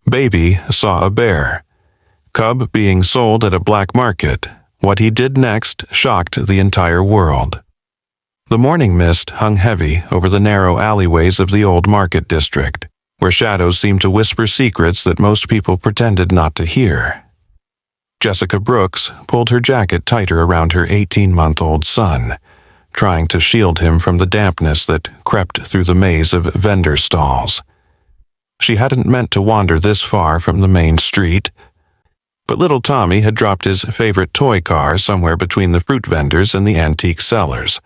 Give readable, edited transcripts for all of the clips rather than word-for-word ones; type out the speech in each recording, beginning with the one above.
Baby saw a bear. Cub being sold at a black market. What he did next shocked the entire world. The morning mist hung heavy over the narrow alleyways of the old market district, where shadows seemed to whisper secrets that most people pretended not to hear. Jessica Brooks pulled her jacket tighter around her 18-month-old son, trying to shield him from the dampness that crept through the maze of vendor stalls. She hadn't meant to wander this far from the main street, but little Tommy had dropped his favorite toy car somewhere between the fruit vendors and the antique sellers,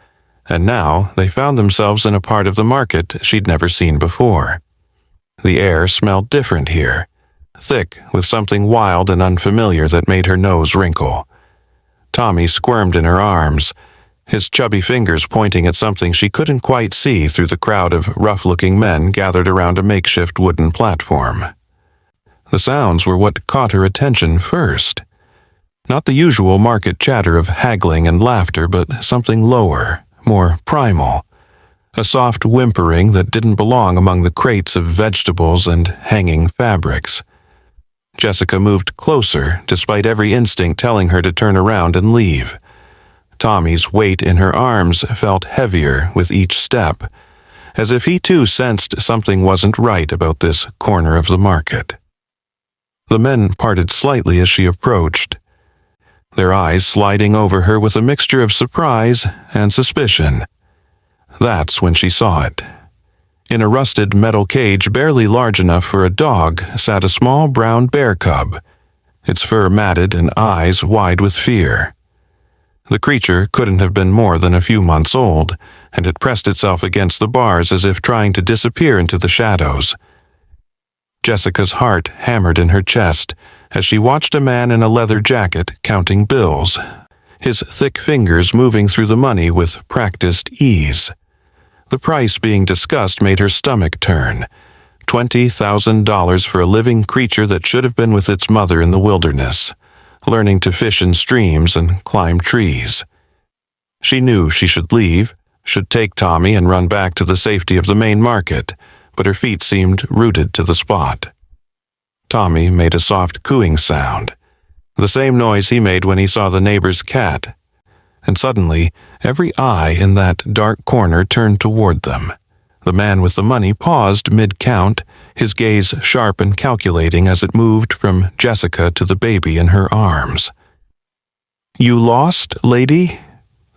and now they found themselves in a part of the market she'd never seen before. The air smelled different here, thick with something wild and unfamiliar that made her nose wrinkle. Tommy squirmed in her arms, his chubby fingers pointing at something she couldn't quite see through the crowd of rough-looking men gathered around a makeshift wooden platform. The sounds were what caught her attention first. Not the usual market chatter of haggling and laughter, but something lower, more primal. A soft whimpering that didn't belong among the crates of vegetables and hanging fabrics. Jessica moved closer, despite every instinct telling her to turn around and leave. Tommy's weight in her arms felt heavier with each step, as if he too sensed something wasn't right about this corner of the market. The men parted slightly as she approached, their eyes sliding over her with a mixture of surprise and suspicion. That's when she saw it. In a rusted metal cage barely large enough for a dog sat a small brown bear cub, its fur matted and eyes wide with fear. The creature couldn't have been more than a few months old, and it pressed itself against the bars as if trying to disappear into the shadows. Jessica's heart hammered in her chest as she watched a man in a leather jacket counting bills, his thick fingers moving through the money with practiced ease. The price being discussed made her stomach turn. $20,000 for a living creature that should have been with its mother in the wilderness, learning to fish in streams and climb trees. She knew she should leave, should take Tommy and run back to the safety of the main market, but her feet seemed rooted to the spot. Tommy made a soft cooing sound, the same noise he made when he saw the neighbor's cat, and suddenly every eye in that dark corner turned toward them. The man with the money paused mid-count, his gaze sharp and calculating as it moved from Jessica to the baby in her arms. "You lost, lady?"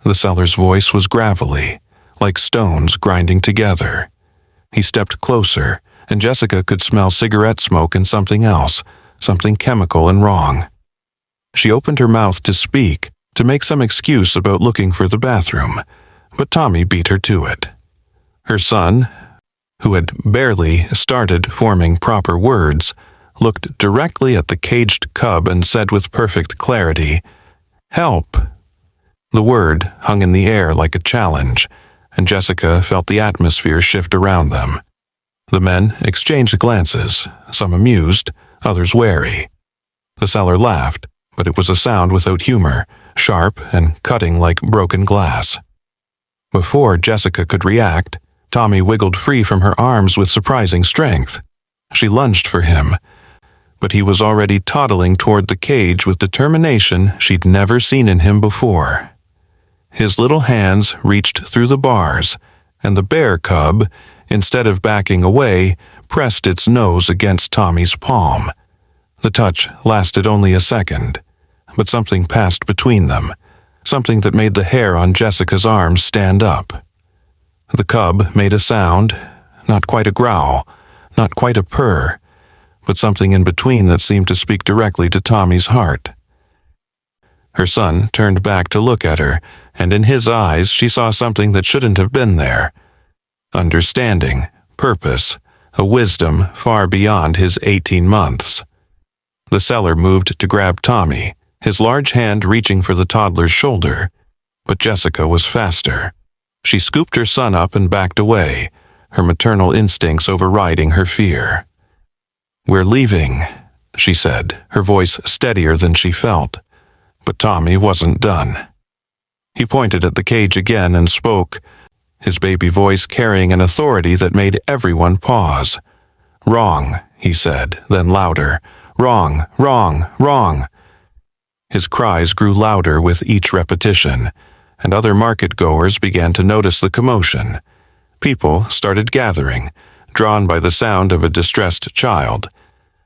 The seller's voice was gravelly, like stones grinding together. He stepped closer, and Jessica could smell cigarette smoke and something else, something chemical and wrong. She opened her mouth to speak, to make some excuse about looking for the bathroom, but Tommy beat her to it. Her son, who had barely started forming proper words, looked directly at the caged cub and said with perfect clarity, "Help." The word hung in the air like a challenge, and Jessica felt the atmosphere shift around them. The men exchanged glances, some amused, others wary. The seller laughed, but it was a sound without humor, sharp and cutting like broken glass. Before Jessica could react, Tommy wiggled free from her arms with surprising strength. She lunged for him, but he was already toddling toward the cage with determination she'd never seen in him before. His little hands reached through the bars, and the bear cub, instead of backing away, pressed its nose against Tommy's palm. The touch lasted only a second, but something passed between them, something that made the hair on Jessica's arms stand up. The cub made a sound, not quite a growl, not quite a purr, but something in between that seemed to speak directly to Tommy's heart. Her son turned back to look at her, and in his eyes she saw something that shouldn't have been there. Understanding, purpose, a wisdom far beyond his 18 months. The seller moved to grab Tommy, his large hand reaching for the toddler's shoulder, but Jessica was faster. She scooped her son up and backed away, her maternal instincts overriding her fear. "We're leaving," she said, her voice steadier than she felt. But Tommy wasn't done. He pointed at the cage again and spoke, his baby voice carrying an authority that made everyone pause. Wrong he said, then louder. Wrong, wrong, wrong. His cries grew louder with each repetition, and other market-goers began to notice the commotion. People started gathering, drawn by the sound of a distressed child,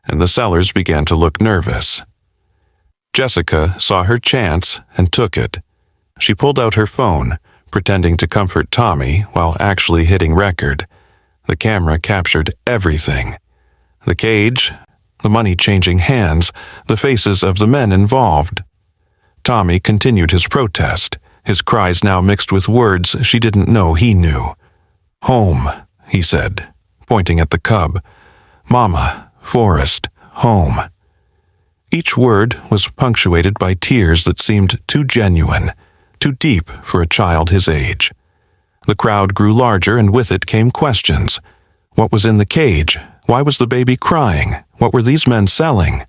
and the sellers began to look nervous. Jessica saw her chance and took it. She pulled out her phone, pretending to comfort Tommy while actually hitting record. The camera captured everything. The cage, the money changing hands, the faces of the men involved. Tommy continued his protest, his cries now mixed with words she didn't know he knew. Home, he said, pointing at the cub. Mama, Forrest, home. Each word was punctuated by tears that seemed too genuine, too deep for a child his age. The crowd grew larger, and with it came questions. What was in the cage? Why was the baby crying? What were these men selling?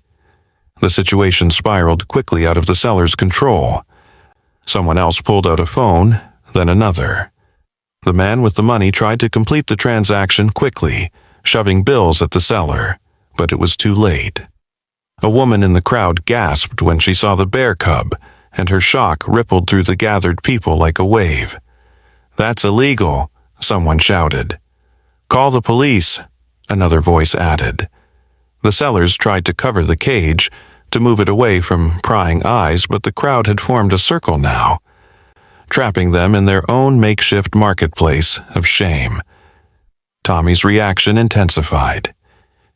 The situation spiraled quickly out of the seller's control. Someone else pulled out a phone, then another. The man with the money tried to complete the transaction quickly, shoving bills at the seller, but it was too late. A woman in the crowd gasped when she saw the bear cub, and her shock rippled through the gathered people like a wave. "That's illegal," someone shouted. "Call the police," another voice added. The sellers tried to cover the cage, to move it away from prying eyes, but the crowd had formed a circle now, trapping them in their own makeshift marketplace of shame. Tommy's reaction intensified.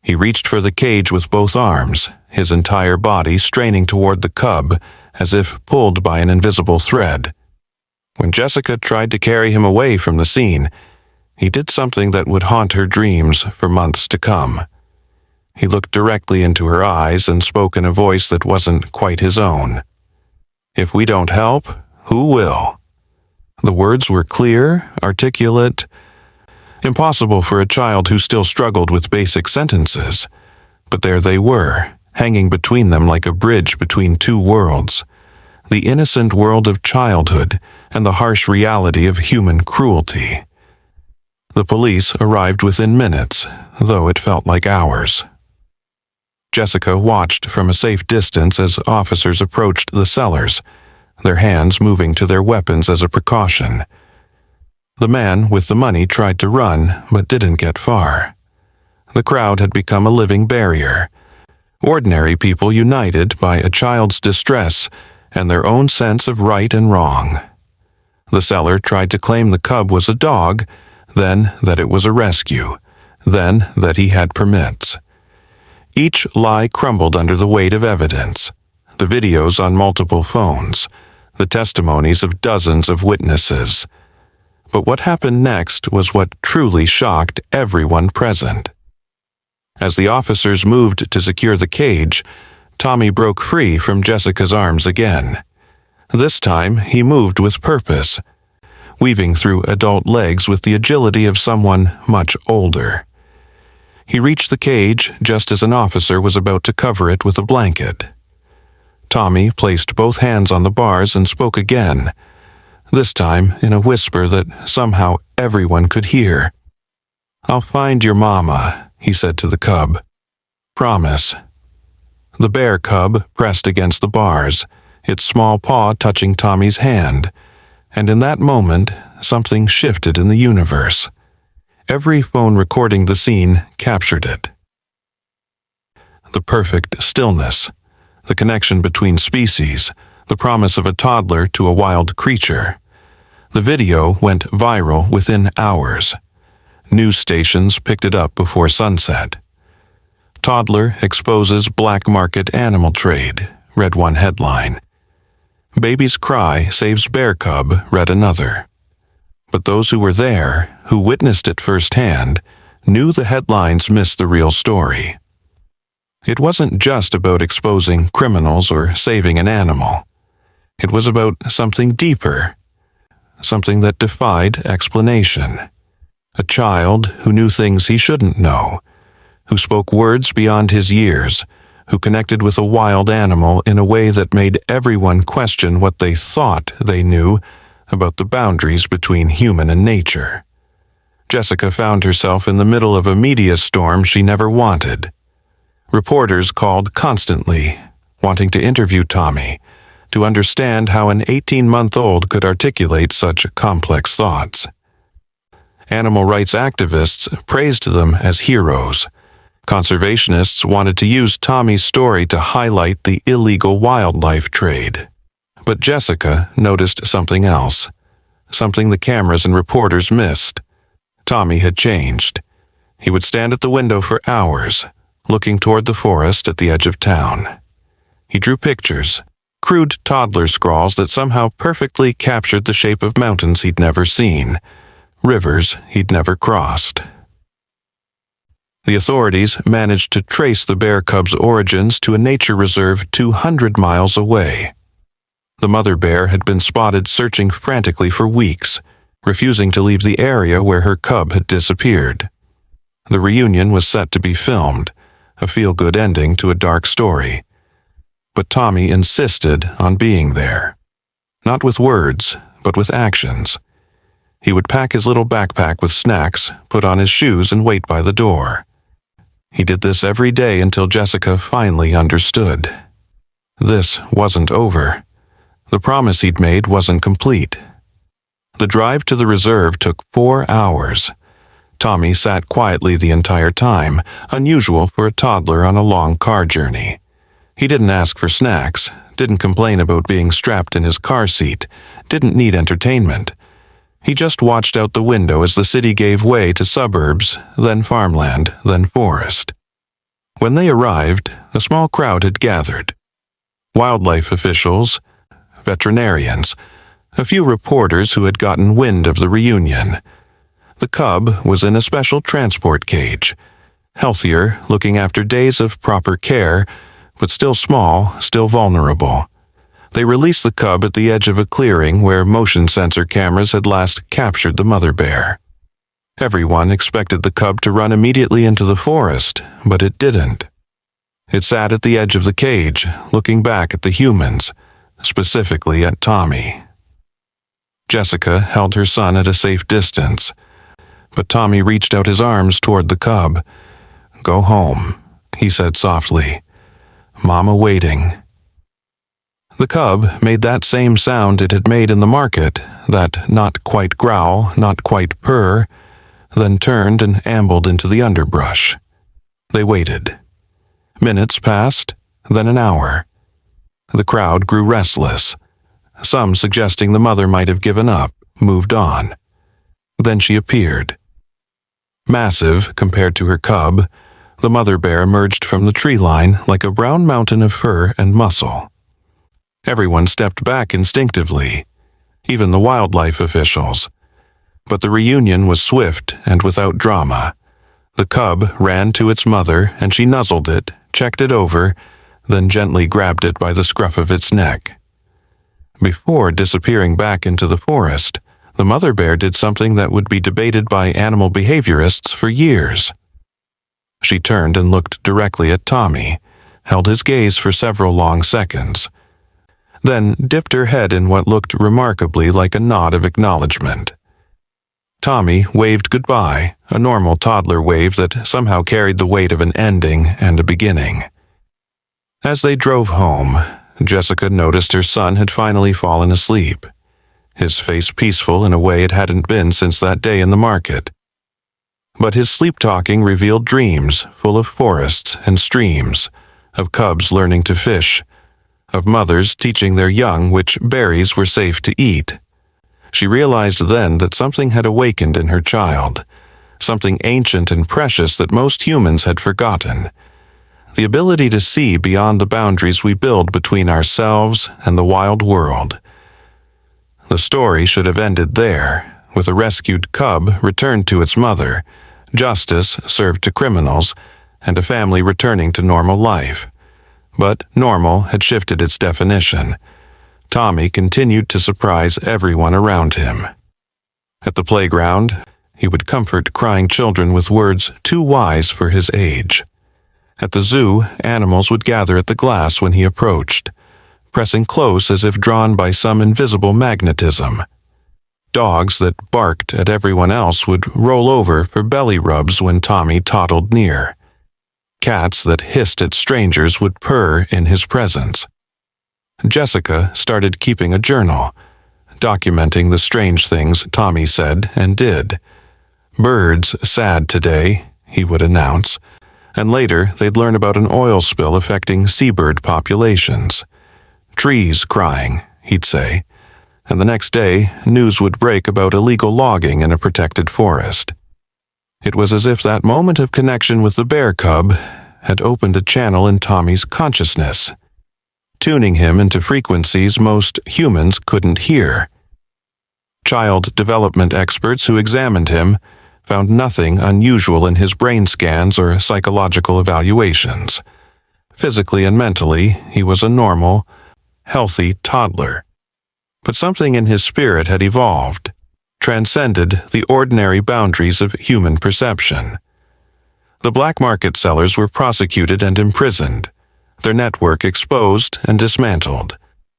He reached for the cage with both arms, his entire body straining toward the cub as if pulled by an invisible thread. When Jessica tried to carry him away from the scene, he did something that would haunt her dreams for months to come. He looked directly into her eyes and spoke in a voice that wasn't quite his own. "If we don't help, who will?" The words were clear, articulate, impossible for a child who still struggled with basic sentences. But there they were, hanging between them like a bridge between two worlds. The innocent world of childhood and the harsh reality of human cruelty. The police arrived within minutes, though it felt like hours. Jessica watched from a safe distance as officers approached the sellers, their hands moving to their weapons as a precaution. The man with the money tried to run, but didn't get far. The crowd had become a living barrier. Ordinary people united by a child's distress and their own sense of right and wrong. The seller tried to claim the cub was a dog, then that it was a rescue, then that he had permits. Each lie crumbled under the weight of evidence, the videos on multiple phones, the testimonies of dozens of witnesses. But what happened next was what truly shocked everyone present. As the officers moved to secure the cage, Tommy broke free from Jessica's arms again. This time, he moved with purpose, weaving through adult legs with the agility of someone much older. He reached the cage just as an officer was about to cover it with a blanket. Tommy placed both hands on the bars and spoke again, this time in a whisper that somehow everyone could hear. "I'll find your mama," he said to the cub. "Promise." The bear cub pressed against the bars, its small paw touching Tommy's hand, and in that moment, something shifted in the universe. Every phone recording the scene captured it. The perfect stillness, the connection between species, the promise of a toddler to a wild creature. The video went viral within hours. News stations picked it up before sunset. "Toddler exposes black market animal trade," read one headline. "Baby's cry saves bear cub," read another. But those who were there, who witnessed it firsthand, knew the headlines missed the real story. It wasn't just about exposing criminals or saving an animal. It was about something deeper, something that defied explanation. A child who knew things he shouldn't know, who spoke words beyond his years, who connected with a wild animal in a way that made everyone question what they thought they knew about the boundaries between human and nature. Jessica found herself in the middle of a media storm she never wanted. Reporters called constantly, wanting to interview Tommy, to understand how an 18-month-old could articulate such complex thoughts. Animal rights activists praised them as heroes. Conservationists wanted to use Tommy's story to highlight the illegal wildlife trade. But Jessica noticed something else, something the cameras and reporters missed. Tommy had changed. He would stand at the window for hours, looking toward the forest at the edge of town. He drew pictures, crude toddler scrawls that somehow perfectly captured the shape of mountains he'd never seen, rivers he'd never crossed. The authorities managed to trace the bear cub's origins to a nature reserve 200 miles away. The mother bear had been spotted searching frantically for weeks, refusing to leave the area where her cub had disappeared. The reunion was set to be filmed, a feel-good ending to a dark story. But Tommy insisted on being there. Not with words, but with actions. He would pack his little backpack with snacks, put on his shoes, and wait by the door. He did this every day until Jessica finally understood. This wasn't over. The promise he'd made wasn't complete. The drive to the reserve took 4 hours. Tommy sat quietly the entire time, unusual for a toddler on a long car journey. He didn't ask for snacks, didn't complain about being strapped in his car seat, didn't need entertainment. He just watched out the window as the city gave way to suburbs, then farmland, then forest. When they arrived, a small crowd had gathered. Wildlife officials, veterinarians, a few reporters who had gotten wind of the reunion. The cub was in a special transport cage, healthier, looking after days of proper care, but still small, still vulnerable. They released the cub at the edge of a clearing where motion sensor cameras had last captured the mother bear. Everyone expected the cub to run immediately into the forest, but it didn't. It sat at the edge of the cage, looking back at the humans, specifically at Tommy. Jessica held her son at a safe distance, but Tommy reached out his arms toward the cub. "Go home," he said softly. "Mama waiting." The cub made that same sound it had made in the market, that not quite growl, not quite purr, then turned and ambled into the underbrush. They waited. Minutes passed, then an hour. The crowd grew restless, some suggesting the mother might have given up, moved on. Then she appeared. Massive compared to her cub, the mother bear emerged from the tree line like a brown mountain of fur and muscle. Everyone stepped back instinctively, even the wildlife officials. But the reunion was swift and without drama. The cub ran to its mother and she nuzzled it, checked it over, then gently grabbed it by the scruff of its neck. Before disappearing back into the forest, the mother bear did something that would be debated by animal behaviorists for years. She turned and looked directly at Tommy, held his gaze for several long seconds, then dipped her head in what looked remarkably like a nod of acknowledgement. Tommy waved goodbye, a normal toddler wave that somehow carried the weight of an ending and a beginning. As they drove home, Jessica noticed her son had finally fallen asleep, his face peaceful in a way it hadn't been since that day in the market. But his sleep-talking revealed dreams full of forests and streams, of cubs learning to fish, of mothers teaching their young which berries were safe to eat. She realized then that something had awakened in her child, something ancient and precious that most humans had forgotten. The ability to see beyond the boundaries we build between ourselves and the wild world. The story should have ended there, with a rescued cub returned to its mother, justice served to criminals, and a family returning to normal life. But normal had shifted its definition. Tommy continued to surprise everyone around him. At the playground, he would comfort crying children with words too wise for his age. At the zoo, animals would gather at the glass when he approached, pressing close as if drawn by some invisible magnetism. Dogs that barked at everyone else would roll over for belly rubs when Tommy toddled near. Cats that hissed at strangers would purr in his presence. Jessica started keeping a journal, documenting the strange things Tommy said and did. "Birds sad today," he would announce, and later they'd learn about an oil spill affecting seabird populations. "Trees crying," he'd say, and the next day news would break about illegal logging in a protected forest. It was as if that moment of connection with the bear cub had opened a channel in Tommy's consciousness, tuning him into frequencies most humans couldn't hear. Child development experts who examined him found nothing unusual in his brain scans or psychological evaluations. Physically and mentally, he was a normal, healthy toddler. But something in his spirit had evolved, transcended the ordinary boundaries of human perception. The black market sellers were prosecuted and imprisoned, their network exposed and dismantled.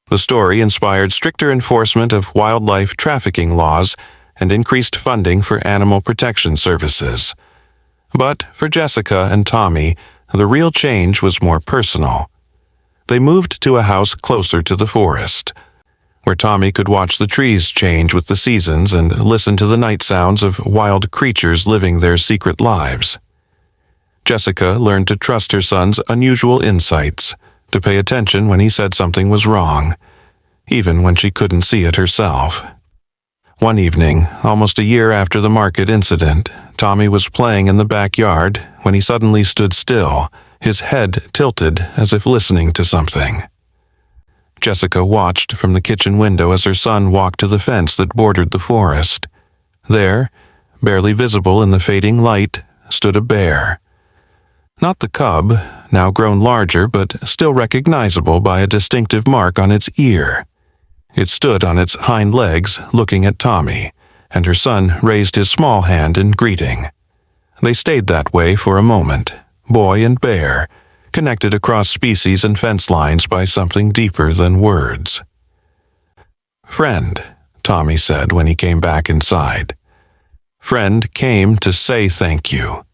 The story inspired stricter enforcement of wildlife trafficking laws and increased funding for animal protection services. But for Jessica and Tommy, the real change was more personal. They moved to a house closer to the forest, where Tommy could watch the trees change with the seasons and listen to the night sounds of wild creatures living their secret lives. Jessica learned to trust her son's unusual insights, to pay attention when he said something was wrong, even when she couldn't see it herself. One evening, almost a year after the market incident, Tommy was playing in the backyard when he suddenly stood still, his head tilted as if listening to something. Jessica watched from the kitchen window as her son walked to the fence that bordered the forest. There, barely visible in the fading light, stood a bear. Not the cub, now grown larger but still recognizable by a distinctive mark on its ear. It stood on its hind legs, looking at Tommy, and her son raised his small hand in greeting. They stayed that way for a moment, boy and bear, connected across species and fence lines by something deeper than words. "Friend," Tommy said when he came back inside. "Friend came to say thank you."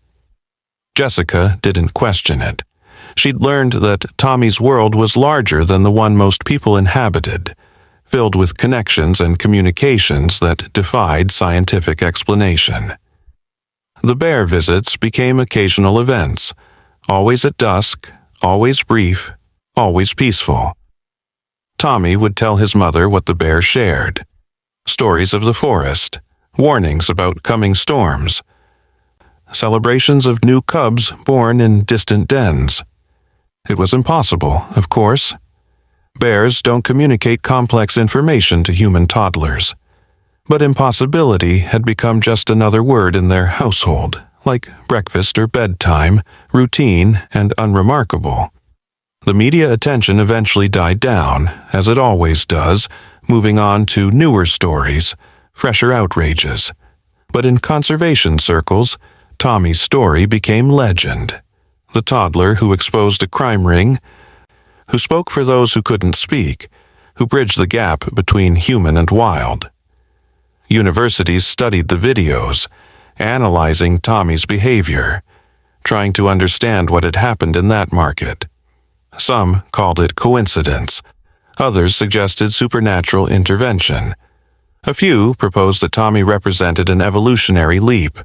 Jessica didn't question it. She'd learned that Tommy's world was larger than the one most people inhabited, filled with connections and communications that defied scientific explanation. The bear visits became occasional events, always at dusk, always brief, always peaceful. Tommy would tell his mother what the bear shared: stories of the forest, warnings about coming storms, celebrations of new cubs born in distant dens. It was impossible, of course. Bears don't communicate complex information to human toddlers. But impossibility had become just another word in their household, like breakfast or bedtime, routine and unremarkable. The media attention eventually died down, as it always does, moving on to newer stories, fresher outrages. But in conservation circles, Tommy's story became legend. The toddler who exposed a crime ring, who spoke for those who couldn't speak, who bridged the gap between human and wild. Universities studied the videos, analyzing Tommy's behavior, trying to understand what had happened in that market. Some called it coincidence. Others suggested supernatural intervention. A few proposed that Tommy represented an evolutionary leap,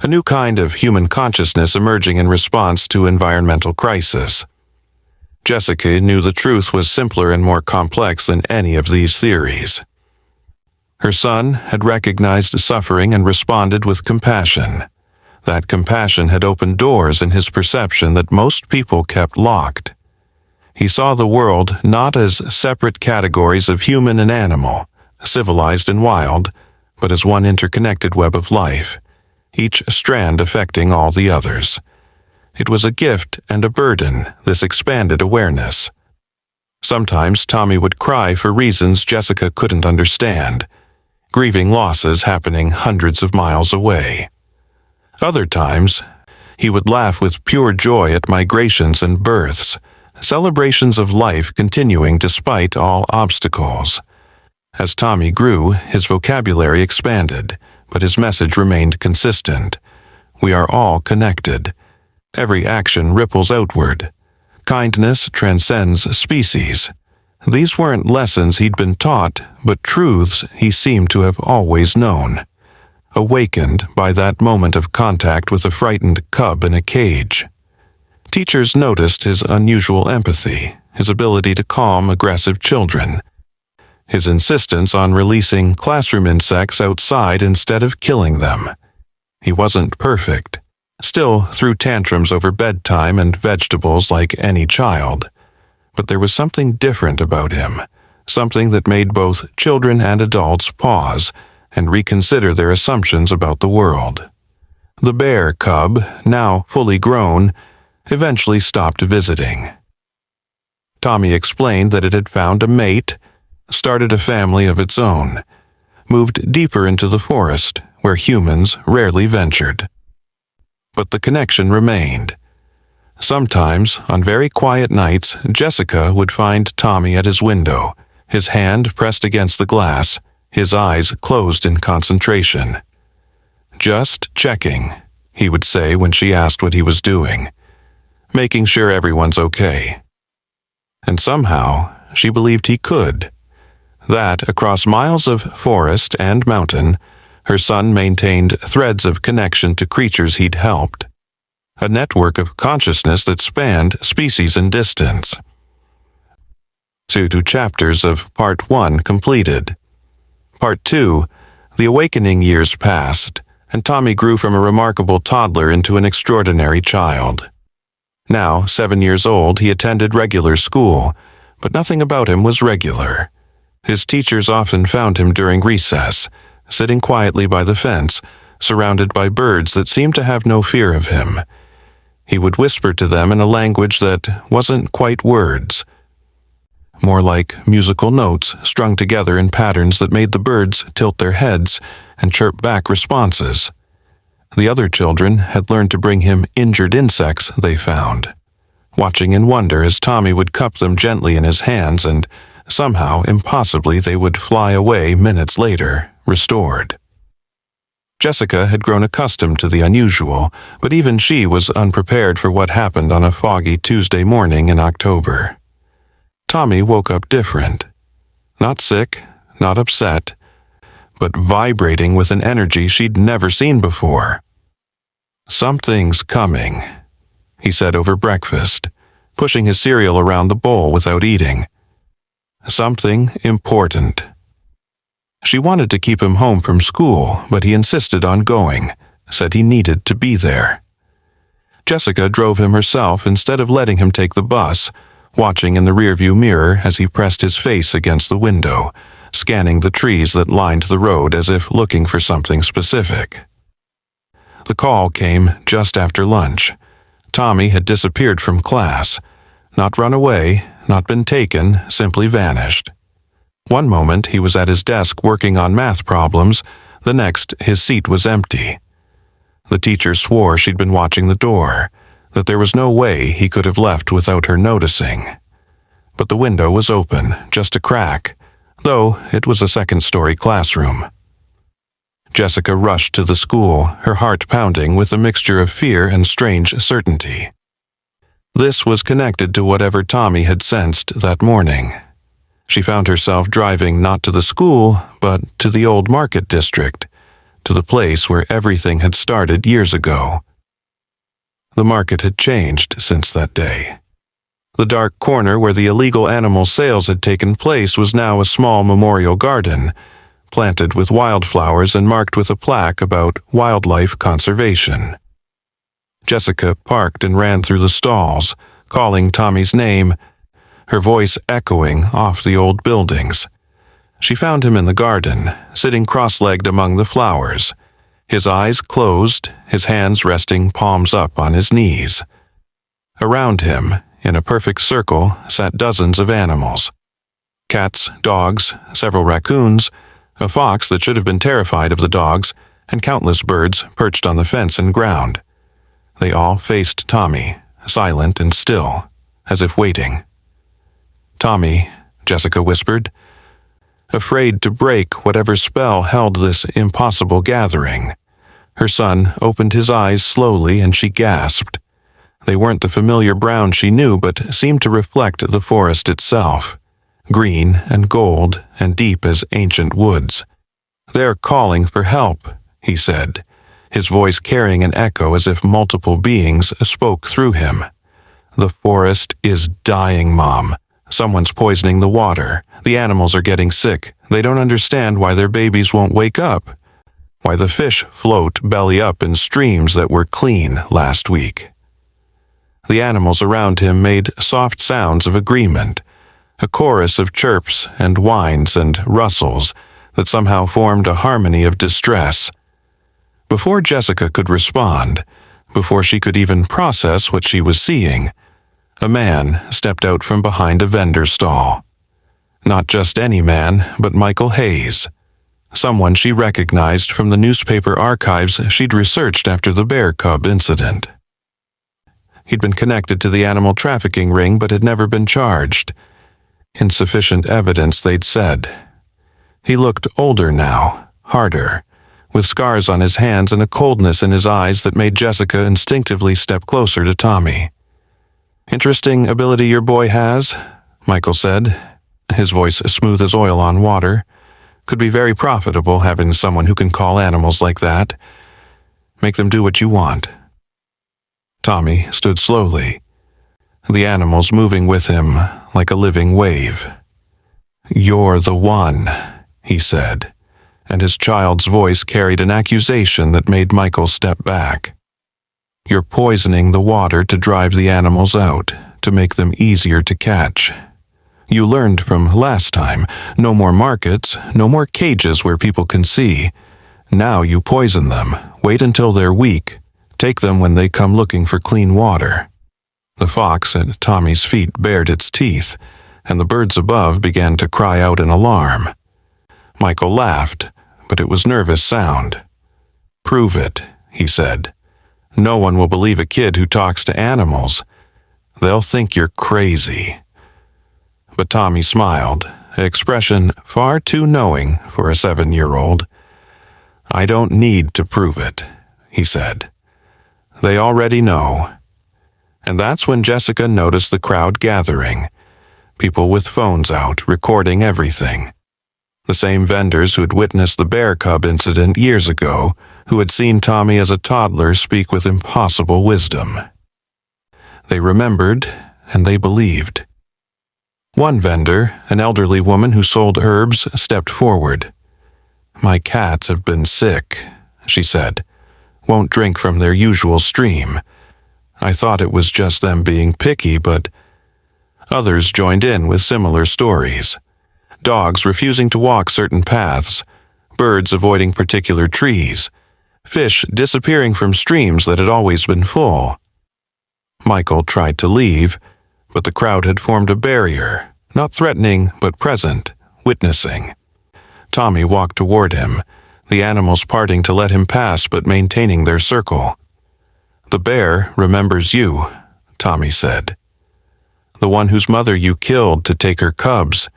a new kind of human consciousness emerging in response to environmental crisis. Jessica knew the truth was simpler and more complex than any of these theories. Her son had recognized suffering and responded with compassion. That compassion had opened doors in his perception that most people kept locked. He saw the world not as separate categories of human and animal, civilized and wild, but as one interconnected web of life, each strand affecting all the others. It was a gift and a burden, this expanded awareness. Sometimes Tommy would cry for reasons Jessica couldn't understand, grieving losses happening hundreds of miles away. Other times, he would laugh with pure joy at migrations and births, celebrations of life continuing despite all obstacles. As Tommy grew, his vocabulary expanded, but his message remained consistent. We are all connected. Every action ripples outward. Kindness transcends species. These weren't lessons he'd been taught, but truths he seemed to have always known, awakened by that moment of contact with a frightened cub in a cage. Teachers noticed his unusual empathy, his ability to calm aggressive children, his insistence on releasing classroom insects outside instead of killing them. He wasn't perfect, still threw tantrums over bedtime and vegetables like any child. But there was something different about him, something that made both children and adults pause and reconsider their assumptions about the world. The bear cub, now fully grown, eventually stopped visiting. Tommy explained that it had found a mate, started a family of its own, moved deeper into the forest where humans rarely ventured. But the connection remained. Sometimes, on very quiet nights, Jessica would find Tommy at his window, his hand pressed against the glass, his eyes closed in concentration. "Just checking," he would say when she asked what he was doing, "making sure everyone's okay." And somehow, she believed he could. That, across miles of forest and mountain, her son maintained threads of connection to creatures he'd helped. A network of consciousness that spanned species and distance. 2 chapters of Part 1 completed. Part 2, the awakening years passed, and Tommy grew from a remarkable toddler into an extraordinary child. Now, 7 years old, he attended regular school, but nothing about him was regular. His teachers often found him during recess, sitting quietly by the fence, surrounded by birds that seemed to have no fear of him. He would whisper to them in a language that wasn't quite words, more like musical notes strung together in patterns that made the birds tilt their heads and chirp back responses. The other children had learned to bring him injured insects they found, watching in wonder as Tommy would cup them gently in his hands, and somehow, impossibly, they would fly away minutes later, restored. Jessica had grown accustomed to the unusual, but even she was unprepared for what happened on a foggy Tuesday morning in October. Tommy woke up different. Not sick, not upset, but vibrating with an energy she'd never seen before. "Something's coming," he said over breakfast, pushing his cereal around the bowl without eating. "Something important." She wanted to keep him home from school, but he insisted on going, said he needed to be there. Jessica drove him herself instead of letting him take the bus, watching in the rearview mirror as he pressed his face against the window, scanning the trees that lined the road as if looking for something specific. The call came just after lunch. Tommy had disappeared from class. Not run away, not been taken, simply vanished. One moment he was at his desk working on math problems, the next his seat was empty. The teacher swore she'd been watching the door, that there was no way he could have left without her noticing. But the window was open, just a crack, though it was a second-story classroom. Jessica rushed to the school, her heart pounding with a mixture of fear and strange certainty. This was connected to whatever Tommy had sensed that morning. She found herself driving not to the school, but to the old market district, to the place where everything had started years ago. The market had changed since that day. The dark corner where the illegal animal sales had taken place was now a small memorial garden, planted with wildflowers and marked with a plaque about wildlife conservation. Jessica parked and ran through the stalls, calling Tommy's name, her voice echoing off the old buildings. She found him in the garden, sitting cross-legged among the flowers, his eyes closed, his hands resting palms up on his knees. Around him, in a perfect circle, sat dozens of animals. Cats, dogs, several raccoons, a fox that should have been terrified of the dogs, and countless birds perched on the fence and ground. They all faced Tommy, silent and still, as if waiting. "Tommy," Jessica whispered, afraid to break whatever spell held this impossible gathering. Her son opened his eyes slowly and she gasped. They weren't the familiar brown she knew, but seemed to reflect the forest itself, green and gold and deep as ancient woods. "They're calling for help," he said, his voice carrying an echo as if multiple beings spoke through him. "The forest is dying, Mom. Someone's poisoning the water. The animals are getting sick. They don't understand why their babies won't wake up. Why the fish float belly up in streams that were clean last week." The animals around him made soft sounds of agreement, a chorus of chirps and whines and rustles that somehow formed a harmony of distress. Before Jessica could respond, before she could even process what she was seeing, a man stepped out from behind a vendor stall. Not just any man, but Michael Hayes, someone she recognized from the newspaper archives she'd researched after the bear cub incident. He'd been connected to the animal trafficking ring but had never been charged. Insufficient evidence, they'd said. He looked older now, harder, with scars on his hands and a coldness in his eyes that made Jessica instinctively step closer to Tommy. "Interesting ability your boy has," Michael said, his voice smooth as oil on water. "Could be very profitable having someone who can call animals like that. Make them do what you want." Tommy stood slowly, the animals moving with him like a living wave. "You're the one," he said, and his child's voice carried an accusation that made Michael step back. "You're poisoning the water to drive the animals out, to make them easier to catch. You learned from last time, no more markets, no more cages where people can see. Now you poison them, wait until they're weak, take them when they come looking for clean water." The fox at Tommy's feet bared its teeth, and the birds above began to cry out in alarm. Michael laughed, but it was nervous sound. "Prove it," he said. "No one will believe a kid who talks to animals. They'll think you're crazy." But Tommy smiled, an expression far too knowing for a 7-year-old. "I don't need to prove it," he said. "They already know." And that's when Jessica noticed the crowd gathering, people with phones out, recording everything. The same vendors who had witnessed the bear cub incident years ago, who had seen Tommy as a toddler speak with impossible wisdom. They remembered, and they believed. One vendor, an elderly woman who sold herbs, stepped forward. "My cats have been sick," she said. "Won't drink from their usual stream. I thought it was just them being picky, but..." Others joined in with similar stories. Dogs refusing to walk certain paths, birds avoiding particular trees, fish disappearing from streams that had always been full. Michael tried to leave, but the crowd had formed a barrier, not threatening but present, witnessing. Tommy walked toward him, the animals parting to let him pass but maintaining their circle. "The bear remembers you," Tommy said. "The one whose mother you killed to take her cubs.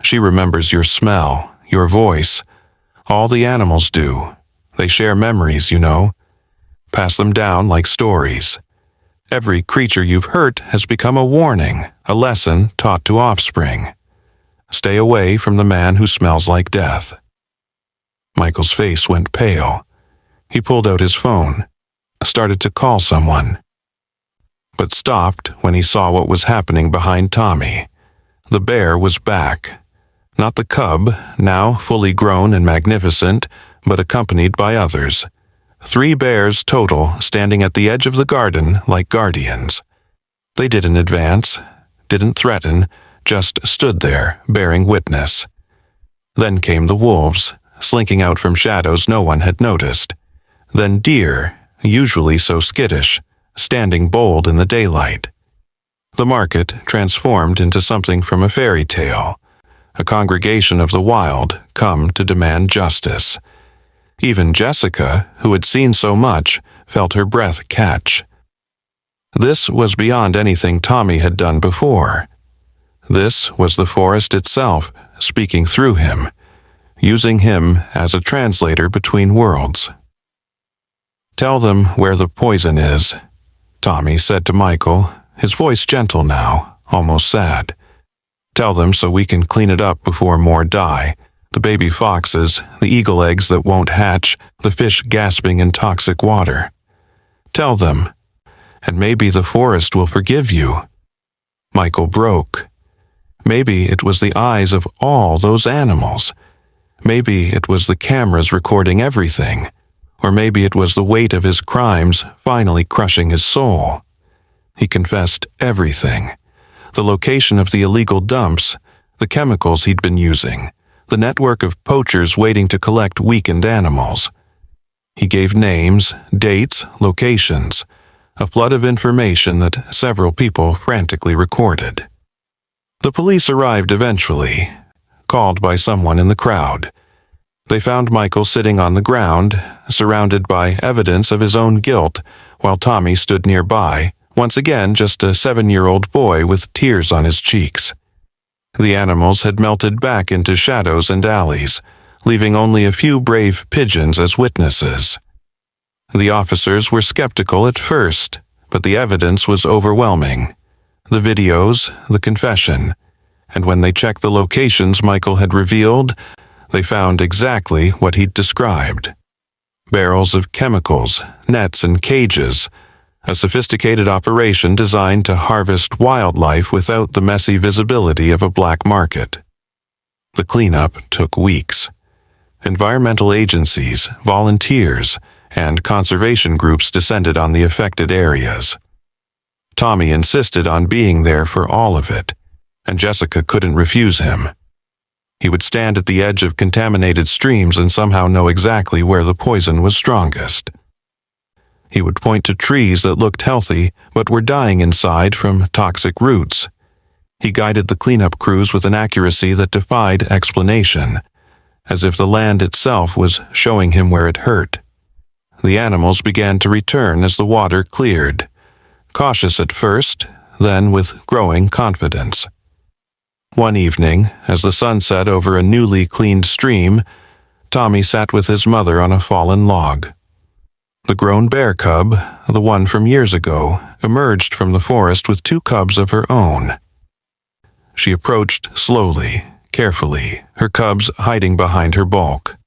She remembers your smell, your voice. All the animals do. They share memories, you know. Pass them down like stories. Every creature you've hurt has become a warning, a lesson taught to offspring. Stay away from the man who smells like death." Michael's face went pale. He pulled out his phone, started to call someone, but stopped when he saw what was happening behind Tommy. The bear was back. Not the cub, now fully grown and magnificent, but accompanied by others. 3 bears total, standing at the edge of the garden like guardians. They didn't advance, didn't threaten, just stood there, bearing witness. Then came the wolves, slinking out from shadows no one had noticed. Then deer, usually so skittish, standing bold in the daylight. The market transformed into something from a fairy tale, a congregation of the wild come to demand justice. Even Jessica, who had seen so much, felt her breath catch. This was beyond anything Tommy had done before. This was the forest itself speaking through him, using him as a translator between worlds. "Tell them where the poison is," Tommy said to Michael, his voice gentle now, almost sad. "Tell them so we can clean it up before more die. The baby foxes, the eagle eggs that won't hatch, the fish gasping in toxic water. Tell them, and maybe the forest will forgive you." Michael broke. Maybe it was the eyes of all those animals. Maybe it was the cameras recording everything. Or maybe it was the weight of his crimes finally crushing his soul. He confessed everything. The location of the illegal dumps, the chemicals he'd been using, the network of poachers waiting to collect weakened animals. He gave names, dates, locations, a flood of information that several people frantically recorded. The police arrived eventually, called by someone in the crowd. They found Michael sitting on the ground, surrounded by evidence of his own guilt, while Tommy stood nearby, once again just a 7-year-old boy with tears on his cheeks. The animals had melted back into shadows and alleys, leaving only a few brave pigeons as witnesses. The officers were skeptical at first, but the evidence was overwhelming. The videos, the confession, and when they checked the locations Michael had revealed, they found exactly what he'd described. Barrels of chemicals, nets and cages, a sophisticated operation designed to harvest wildlife without the messy visibility of a black market. The cleanup took weeks. Environmental agencies, volunteers, and conservation groups descended on the affected areas. Tommy insisted on being there for all of it, and Jessica couldn't refuse him. He would stand at the edge of contaminated streams and somehow know exactly where the poison was strongest. He would point to trees that looked healthy but were dying inside from toxic roots. He guided the cleanup crews with an accuracy that defied explanation, as if the land itself was showing him where it hurt. The animals began to return as the water cleared, cautious at first, then with growing confidence. One evening, as the sun set over a newly cleaned stream, Tommy sat with his mother on a fallen log. The grown bear cub, the one from years ago, emerged from the forest with 2 cubs of her own. She approached slowly, carefully, her cubs hiding behind her bulk.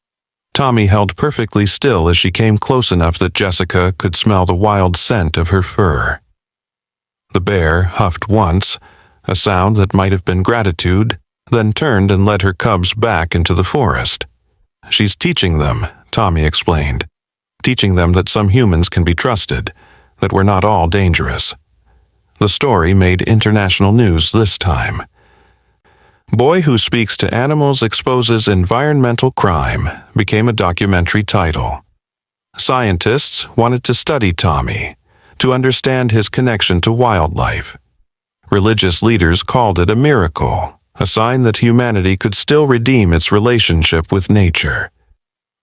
Tommy held perfectly still as she came close enough that Jessica could smell the wild scent of her fur. The bear huffed once, a sound that might have been gratitude, then turned and led her cubs back into the forest. "She's teaching them," Tommy explained. "Teaching them that some humans can be trusted, that we're not all dangerous." The story made international news this time. "Boy Who Speaks to Animals Exposes Environmental Crime" became a documentary title. Scientists wanted to study Tommy, to understand his connection to wildlife. Religious leaders called it a miracle, a sign that humanity could still redeem its relationship with nature.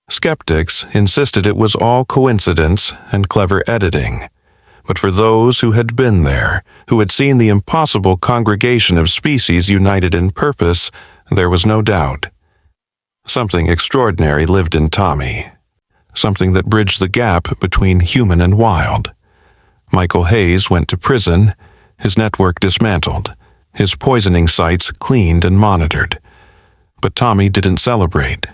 Skeptics insisted it was all coincidence and clever editing. But for those who had been there, who had seen the impossible congregation of species united in purpose, there was no doubt. Something extraordinary lived in Tommy, something that bridged the gap between human and wild. Michael Hayes went to prison, his network dismantled, his poisoning sites cleaned and monitored. But Tommy didn't celebrate.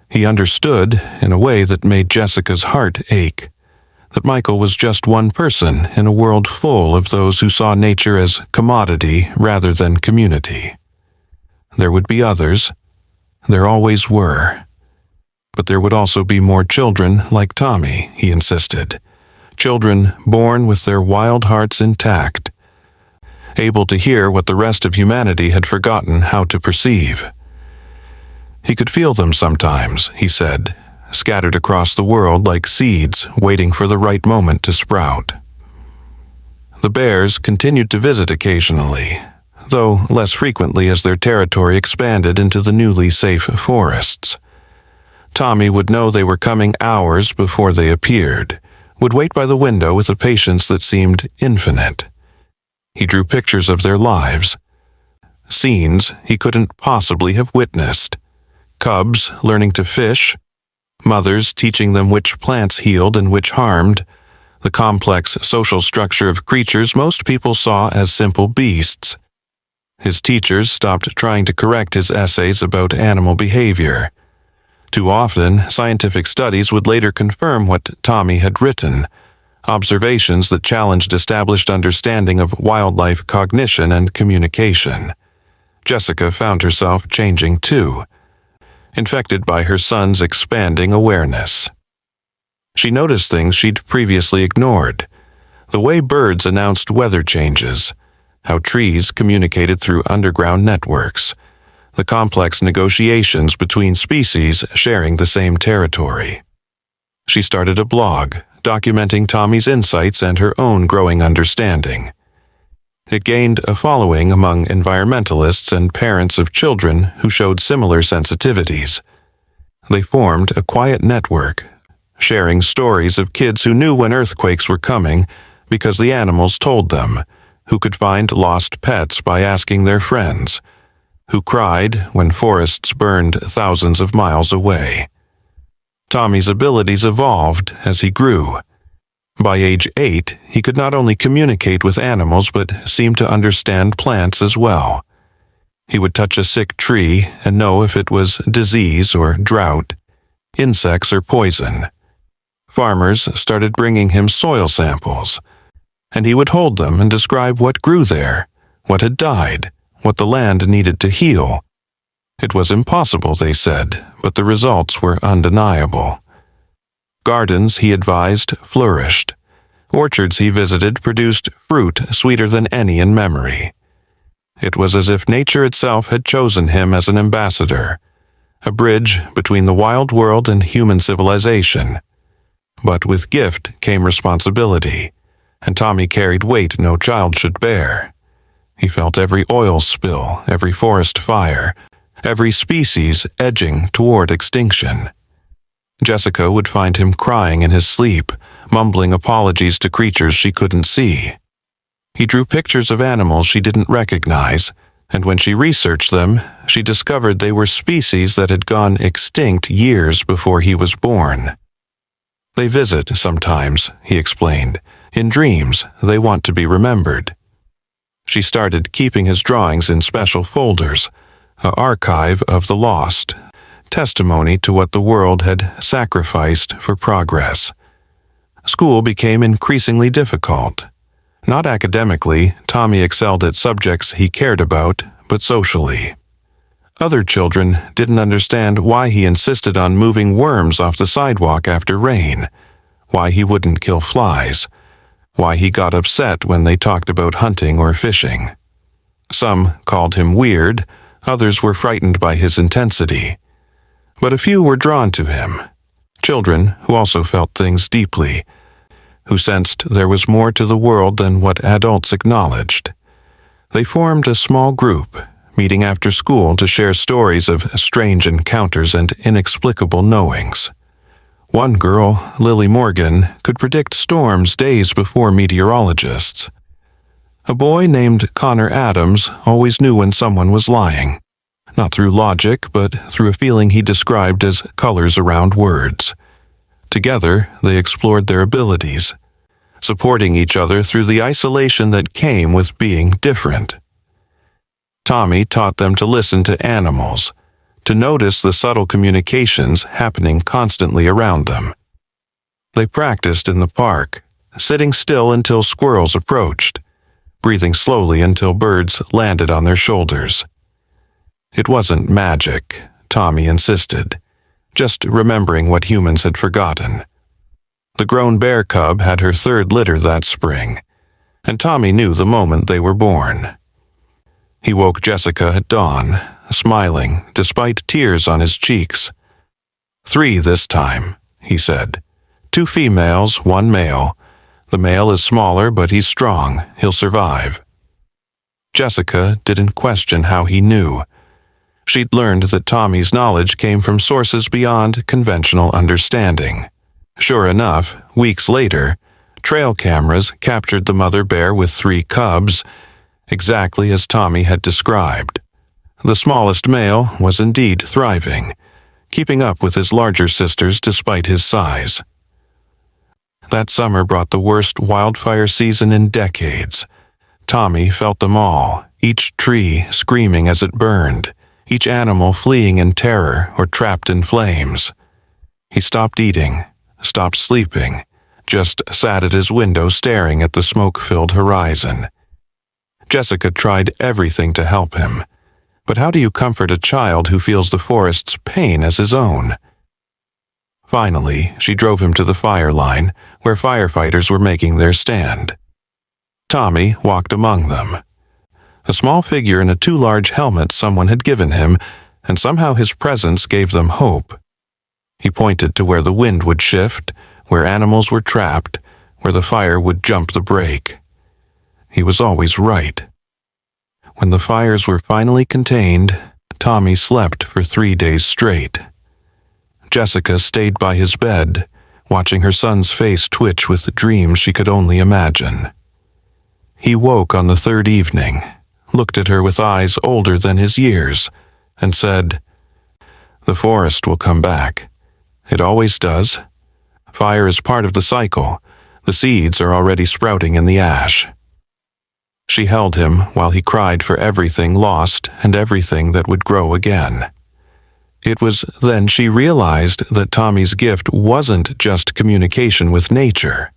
He understood, in a way that made Jessica's heart ache, that Michael was just one person in a world full of those who saw nature as commodity rather than community. There would be others. There always were. But there would also be more children like Tommy, he insisted. Children born with their wild hearts intact, able to hear what the rest of humanity had forgotten how to perceive. He could feel them sometimes, he said, scattered across the world like seeds waiting for the right moment to sprout. The bears continued to visit occasionally, though less frequently as their territory expanded into the newly safe forests. Tommy would know they were coming hours before they appeared, would wait by the window with a patience that seemed infinite. He drew pictures of their lives, scenes he couldn't possibly have witnessed. Cubs learning to fish, mothers teaching them which plants healed and which harmed, the complex social structure of creatures most people saw as simple beasts. His teachers stopped trying to correct his essays about animal behavior. Too often, scientific studies would later confirm what Tommy had written, observations that challenged established understanding of wildlife cognition and communication. Jessica found herself changing too, infected by her son's expanding awareness. She noticed things she'd previously ignored: the way birds announced weather changes, how trees communicated through underground networks, the complex negotiations between species sharing the same territory. She started a blog, documenting Tommy's insights and her own growing understanding. It gained a following among environmentalists and parents of children who showed similar sensitivities. They formed a quiet network, sharing stories of kids who knew when earthquakes were coming because the animals told them, who could find lost pets by asking their friends, who cried when forests burned thousands of miles away. Tommy's abilities evolved as he grew. By age 8, he could not only communicate with animals but seemed to understand plants as well. He would touch a sick tree and know if it was disease or drought, insects or poison. Farmers started bringing him soil samples, and he would hold them and describe what grew there, what had died, what the land needed to heal. It was impossible, they said, but the results were undeniable. Gardens, he advised, flourished. Orchards he visited produced fruit sweeter than any in memory. It was as if nature itself had chosen him as an ambassador, a bridge between the wild world and human civilization. But with gift came responsibility, and Tommy carried weight no child should bear. He felt every oil spill, every forest fire, every species edging toward extinction. Jessica would find him crying in his sleep, mumbling apologies to creatures she couldn't see. He drew pictures of animals she didn't recognize, and when she researched them, she discovered they were species that had gone extinct years before he was born. They visit sometimes, he explained. In dreams, they want to be remembered. She started keeping his drawings in special folders, an archive of the lost, testimony to what the world had sacrificed for progress. School became increasingly difficult. Not academically, Tommy excelled at subjects he cared about, but socially. Other children didn't understand why he insisted on moving worms off the sidewalk after rain, why he wouldn't kill flies, why he got upset when they talked about hunting or fishing. Some called him weird, others were frightened by his intensity. But a few were drawn to him, children who also felt things deeply, who sensed there was more to the world than what adults acknowledged. They formed a small group, meeting after school to share stories of strange encounters and inexplicable knowings. One girl, Lily Morgan, could predict storms days before meteorologists. A boy named Connor Adams always knew when someone was lying, not through logic, but through a feeling he described as colors around words. Together, they explored their abilities, supporting each other through the isolation that came with being different. Tommy taught them to listen to animals, to notice the subtle communications happening constantly around them. They practiced in the park, sitting still until squirrels approached, breathing slowly until birds landed on their shoulders. It wasn't magic, Tommy insisted, just remembering what humans had forgotten. The grown bear cub had her third litter that spring, and Tommy knew the moment they were born. He woke Jessica at dawn, smiling despite tears on his cheeks. 3 this time, he said. 2 females, 1 male. The male is smaller, but he's strong. He'll survive. Jessica didn't question how he knew. She'd learned that Tommy's knowledge came from sources beyond conventional understanding. Sure enough, weeks later, trail cameras captured the mother bear with 3 cubs, exactly as Tommy had described. The smallest male was indeed thriving, keeping up with his larger sisters despite his size. That summer brought the worst wildfire season in decades. Tommy felt them all, each tree screaming as it burned, each animal fleeing in terror or trapped in flames. He stopped eating, stopped sleeping, just sat at his window staring at the smoke-filled horizon. Jessica tried everything to help him. But how do you comfort a child who feels the forest's pain as his own? Finally, she drove him to the fire line, where firefighters were making their stand. Tommy walked among them. A small figure in a too large helmet someone had given him, and somehow his presence gave them hope. He pointed to where the wind would shift, where animals were trapped, where the fire would jump the brake. He was always right. When the fires were finally contained, Tommy slept for 3 days straight. Jessica stayed by his bed, watching her son's face twitch with dreams she could only imagine. He woke on the third evening, looked at her with eyes older than his years, and said, "The forest will come back. It always does. Fire is part of the cycle. The seeds are already sprouting in the ash." She held him while he cried for everything lost and everything that would grow again. It was then she realized that Tommy's gift wasn't just communication with nature.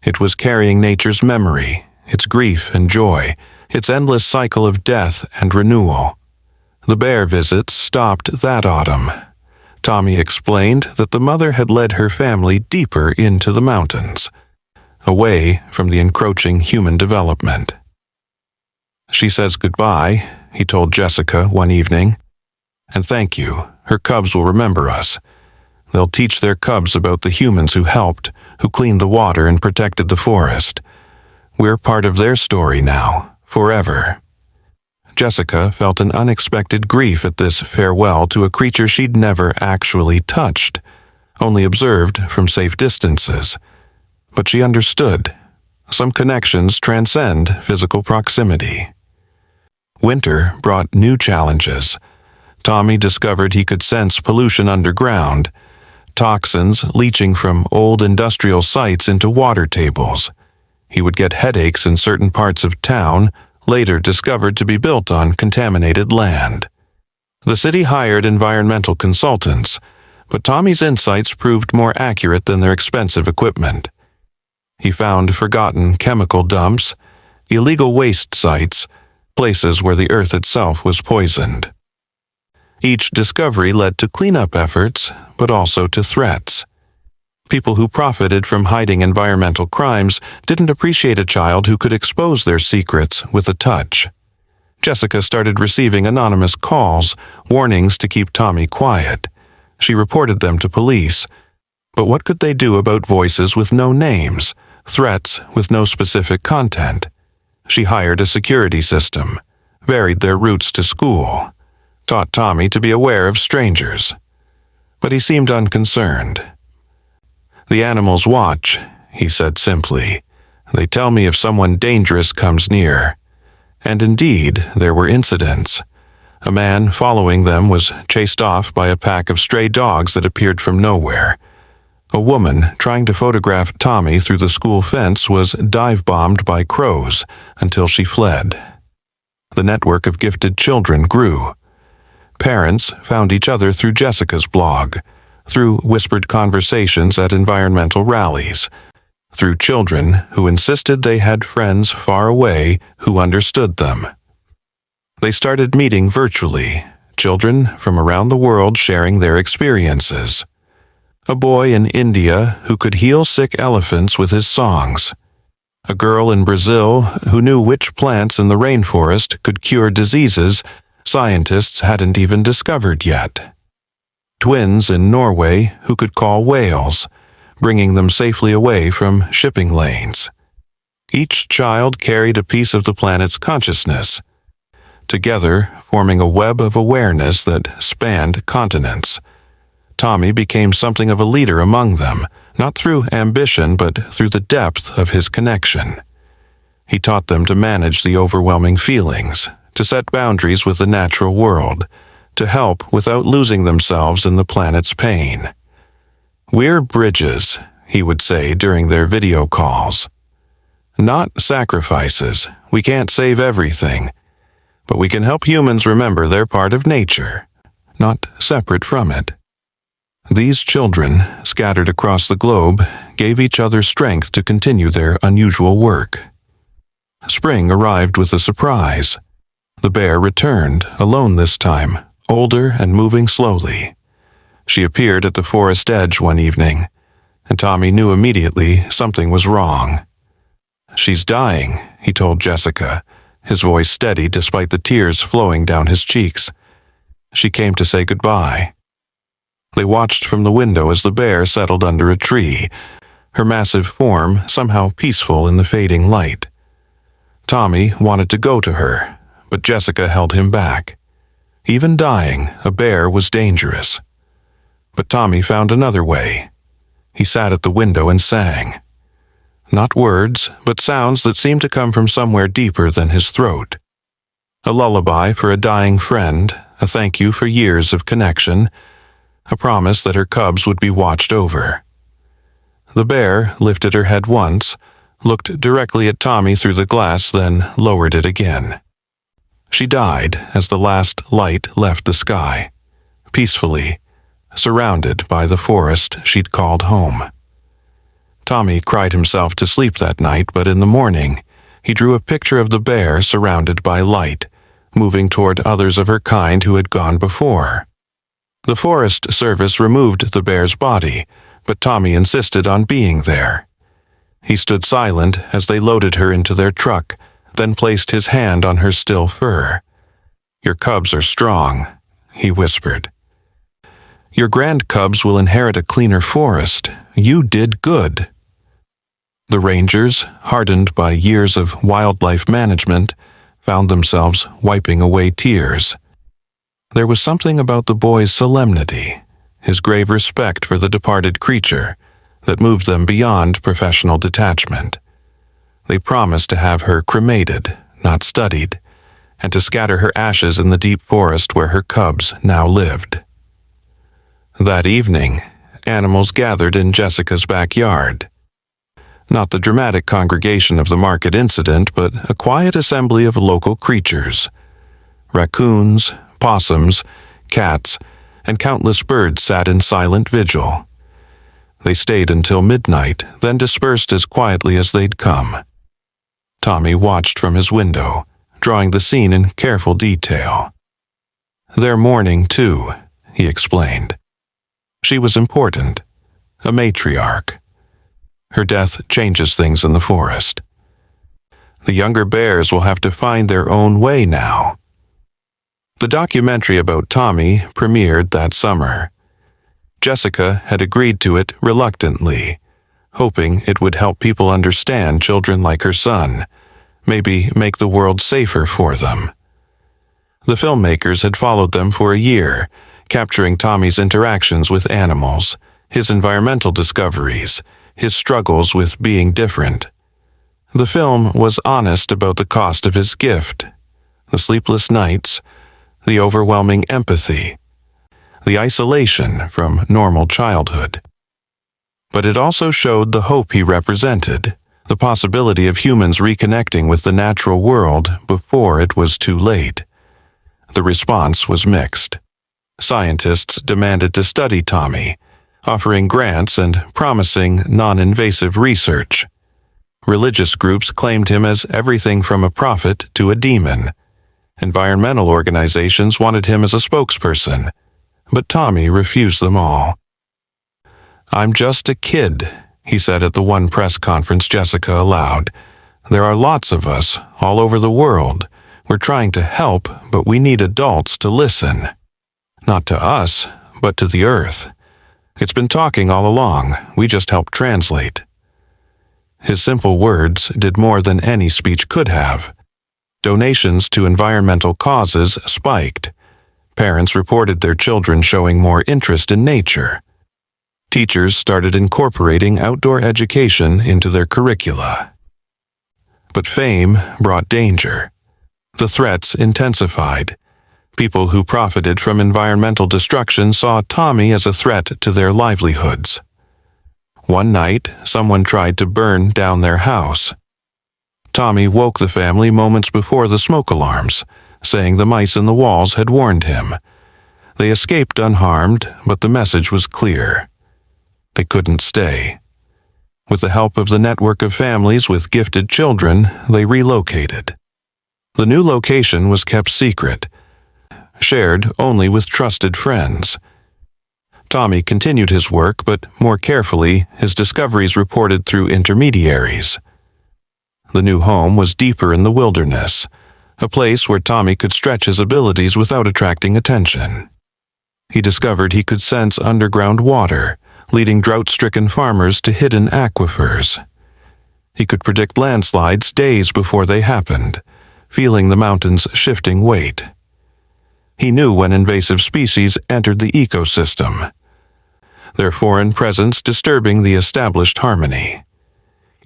It was carrying nature's memory, its grief and joy, its endless cycle of death and renewal. The bear visits stopped that autumn. Tommy explained that the mother had led her family deeper into the mountains, away from the encroaching human development. "She says goodbye," he told Jessica one evening. "And thank you. Her cubs will remember us. They'll teach their cubs about the humans who helped, who cleaned the water and protected the forest. We're part of their story now, forever." Jessica felt an unexpected grief at this farewell to a creature she'd never actually touched, only observed from safe distances. But she understood. Some connections transcend physical proximity. Winter brought new challenges. Tommy discovered he could sense pollution underground, toxins leaching from old industrial sites into water tables. He would get headaches in certain parts of town, later discovered to be built on contaminated land. The city hired environmental consultants, but Tommy's insights proved more accurate than their expensive equipment. He found forgotten chemical dumps, illegal waste sites, places where the earth itself was poisoned. Each discovery led to cleanup efforts, but also to threats. People who profited from hiding environmental crimes didn't appreciate a child who could expose their secrets with a touch. Jessica started receiving anonymous calls, warnings to keep Tommy quiet. She reported them to police. But what could they do about voices with no names, threats with no specific content? She hired a security system, varied their routes to school, taught Tommy to be aware of strangers. But he seemed unconcerned. "The animals watch," he said simply. "They tell me if someone dangerous comes near." And indeed, there were incidents. A man following them was chased off by a pack of stray dogs that appeared from nowhere. A woman trying to photograph Tommy through the school fence was dive-bombed by crows until she fled. The network of gifted children grew. Parents found each other through Jessica's blog, through whispered conversations at environmental rallies, through children who insisted they had friends far away who understood them. They started meeting virtually, children from around the world sharing their experiences. A boy in India who could heal sick elephants with his songs. A girl in Brazil who knew which plants in the rainforest could cure diseases scientists hadn't even discovered yet. Twins in Norway who could call whales, bringing them safely away from shipping lanes. Each child carried a piece of the planet's consciousness, together forming a web of awareness that spanned continents. Tommy became something of a leader among them, not through ambition but through the depth of his connection. He taught them to manage the overwhelming feelings, to set boundaries with the natural world, to help without losing themselves in the planet's pain. "We're bridges," he would say during their video calls. Not sacrifices. We can't save everything. But we can help humans remember they're part of nature, not separate from it. These children, scattered across the globe, gave each other strength to continue their unusual work. Spring arrived with a surprise. The bear returned, alone this time, older and moving slowly. She appeared at the forest edge one evening, and Tommy knew immediately something was wrong. "She's dying," he told Jessica, his voice steady despite the tears flowing down his cheeks. "She came to say goodbye." They watched from the window as the bear settled under a tree, her massive form somehow peaceful in the fading light. Tommy wanted to go to her, but Jessica held him back. Even dying, a bear was dangerous. But Tommy found another way. He sat at the window and sang. Not words, but sounds that seemed to come from somewhere deeper than his throat. A lullaby for a dying friend, a thank you for years of connection, a promise that her cubs would be watched over. The bear lifted her head once, looked directly at Tommy through the glass, then lowered it again. She died as the last light left the sky, peacefully, surrounded by the forest she'd called home. Tommy cried himself to sleep that night, but in the morning, he drew a picture of the bear surrounded by light, moving toward others of her kind who had gone before. The Forest Service removed the bear's body, but Tommy insisted on being there. He stood silent as they loaded her into their truck, then placed his hand on her still fur. "Your cubs are strong," he whispered. "Your grand cubs will inherit a cleaner forest. You did good." The rangers, hardened by years of wildlife management, found themselves wiping away tears. There was something about the boy's solemnity, his grave respect for the departed creature, that moved them beyond professional detachment. They promised to have her cremated, not studied, and to scatter her ashes in the deep forest where her cubs now lived. That evening, animals gathered in Jessica's backyard. Not the dramatic congregation of the market incident, but a quiet assembly of local creatures. Raccoons, possums, cats, and countless birds sat in silent vigil. They stayed until midnight, then dispersed as quietly as they'd come. Tommy watched from his window, drawing the scene in careful detail. "They're mourning, too," he explained. "She was important, a matriarch. Her death changes things in the forest. The younger bears will have to find their own way now." The documentary about Tommy premiered that summer. Jessica had agreed to it reluctantly, hoping it would help people understand children like her son, maybe make the world safer for them. The filmmakers had followed them for a year, capturing Tommy's interactions with animals, his environmental discoveries, his struggles with being different. The film was honest about the cost of his gift, the sleepless nights, the overwhelming empathy, the isolation from normal childhood. But it also showed the hope he represented, the possibility of humans reconnecting with the natural world before it was too late. The response was mixed. Scientists demanded to study Tommy, offering grants and promising non-invasive research. Religious groups claimed him as everything from a prophet to a demon. Environmental organizations wanted him as a spokesperson, but Tommy refused them all. "I'm just a kid," he said at the one press conference Jessica allowed. "There are lots of us all over the world. We're trying to help, but we need adults to listen. Not to us, but to the earth. It's been talking all along, we just help translate." His simple words did more than any speech could have. Donations to environmental causes spiked. Parents reported their children showing more interest in nature. Teachers started incorporating outdoor education into their curricula. But fame brought danger. The threats intensified. People who profited from environmental destruction saw Tommy as a threat to their livelihoods. One night, someone tried to burn down their house. Tommy woke the family moments before the smoke alarms, saying the mice in the walls had warned him. They escaped unharmed, but the message was clear. They couldn't stay. With the help of the network of families with gifted children, they relocated. The new location was kept secret, shared only with trusted friends. Tommy continued his work, but more carefully, his discoveries reported through intermediaries. The new home was deeper in the wilderness, a place where Tommy could stretch his abilities without attracting attention. He discovered he could sense underground water, leading drought-stricken farmers to hidden aquifers. He could predict landslides days before they happened, feeling the mountain's shifting weight. He knew when invasive species entered the ecosystem, their foreign presence disturbing the established harmony.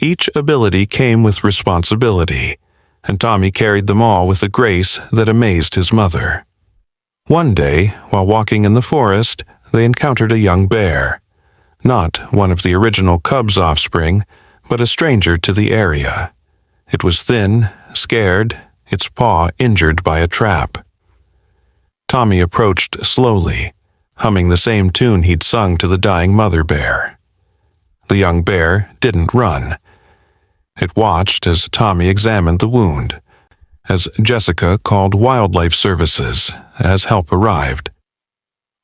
Each ability came with responsibility, and Tommy carried them all with a grace that amazed his mother. One day, while walking in the forest, they encountered a young bear. Not one of the original cub's offspring, but a stranger to the area. It was thin, scared, its paw injured by a trap. Tommy approached slowly, humming the same tune he'd sung to the dying mother bear. The young bear didn't run. It watched as Tommy examined the wound, as Jessica called wildlife services as help arrived.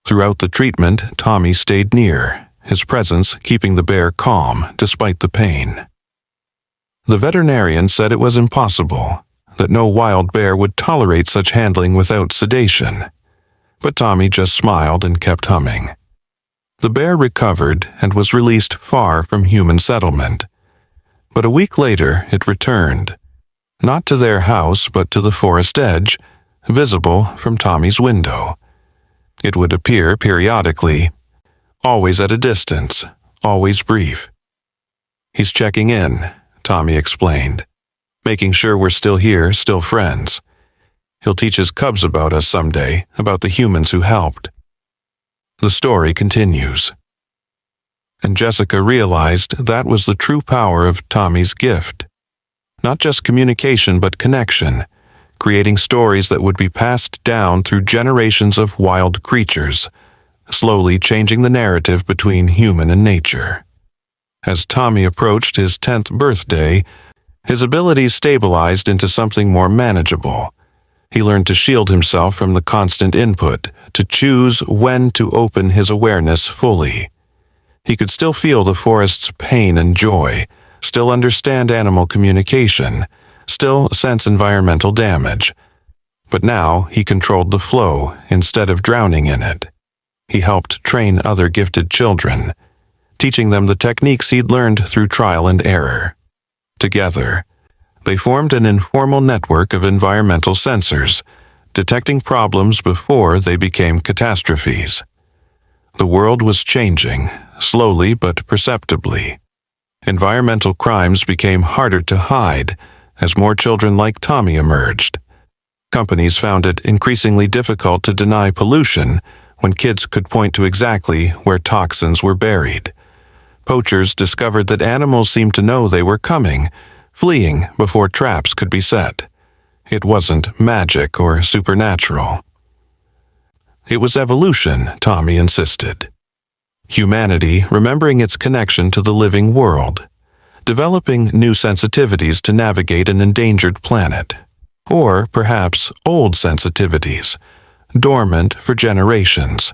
Throughout the treatment, Tommy stayed near, his presence keeping the bear calm despite the pain. The veterinarian said it was impossible, that no wild bear would tolerate such handling without sedation. But Tommy just smiled and kept humming. The bear recovered and was released far from human settlement. But a week later it returned, not to their house but to the forest edge, visible from Tommy's window. It would appear periodically, always at a distance, always brief. "He's checking in," Tommy explained, "making sure we're still here, still friends. He'll teach his cubs about us someday, about the humans who helped." The story continues. And Jessica realized that was the true power of Tommy's gift. Not just communication, but connection, creating stories that would be passed down through generations of wild creatures, slowly changing the narrative between human and nature. As Tommy approached his 10th birthday, his abilities stabilized into something more manageable. He learned to shield himself from the constant input, to choose when to open his awareness fully. He could still feel the forest's pain and joy, still understand animal communication, still sense environmental damage. But now he controlled the flow instead of drowning in it. He helped train other gifted children, teaching them the techniques he'd learned through trial and error. Together, they formed an informal network of environmental sensors, detecting problems before they became catastrophes. The world was changing, slowly but perceptibly. Environmental crimes became harder to hide as more children like Tommy emerged. Companies found it increasingly difficult to deny pollution when kids could point to exactly where toxins were buried. Poachers discovered that animals seemed to know they were coming, fleeing before traps could be set. It wasn't magic or supernatural. It was evolution, Tommy insisted. Humanity remembering its connection to the living world, developing new sensitivities to navigate an endangered planet. Or perhaps old sensitivities, dormant for generations,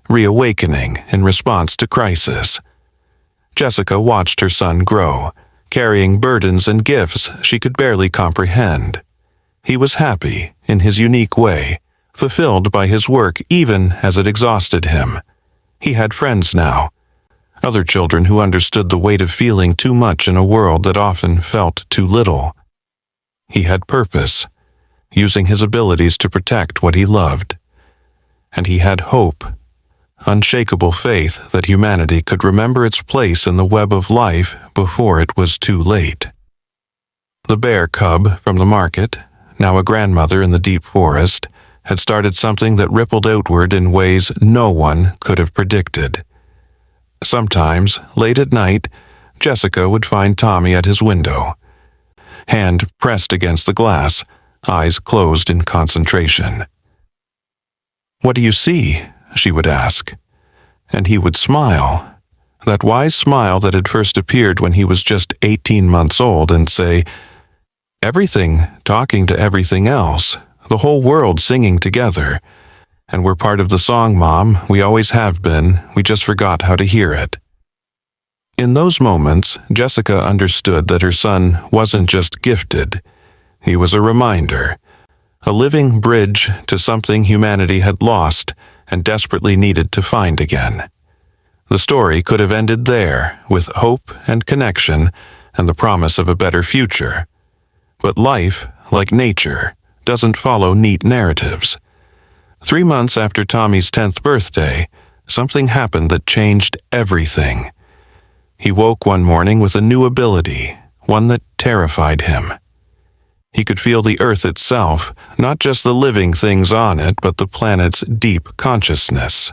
reawakening in response to crisis. Jessica watched her son grow, carrying burdens and gifts she could barely comprehend. He was happy, in his unique way, fulfilled by his work even as it exhausted him. He had friends now, other children who understood the weight of feeling too much in a world that often felt too little. He had purpose, using his abilities to protect what he loved. And he had hope, unshakable faith that humanity could remember its place in the web of life before it was too late. The bear cub from the market, now a grandmother in the deep forest, had started something that rippled outward in ways no one could have predicted. Sometimes, late at night, Jessica would find Tommy at his window, hand pressed against the glass, eyes closed in concentration. "What do you see?" she would ask. And he would smile, that wise smile that had first appeared when he was just 18 months old, and say, "Everything talking to everything else, the whole world singing together. And we're part of the song, Mom. We always have been. We just forgot how to hear it." In those moments, Jessica understood that her son wasn't just gifted. He was a reminder, a living bridge to something humanity had lost and desperately needed to find again. The story could have ended there, with hope and connection and the promise of a better future. But life, like nature, doesn't follow neat narratives. 3 months after Tommy's 10th birthday, something happened that changed everything. He woke one morning with a new ability, one that terrified him. He could feel the earth itself, not just the living things on it, but the planet's deep consciousness.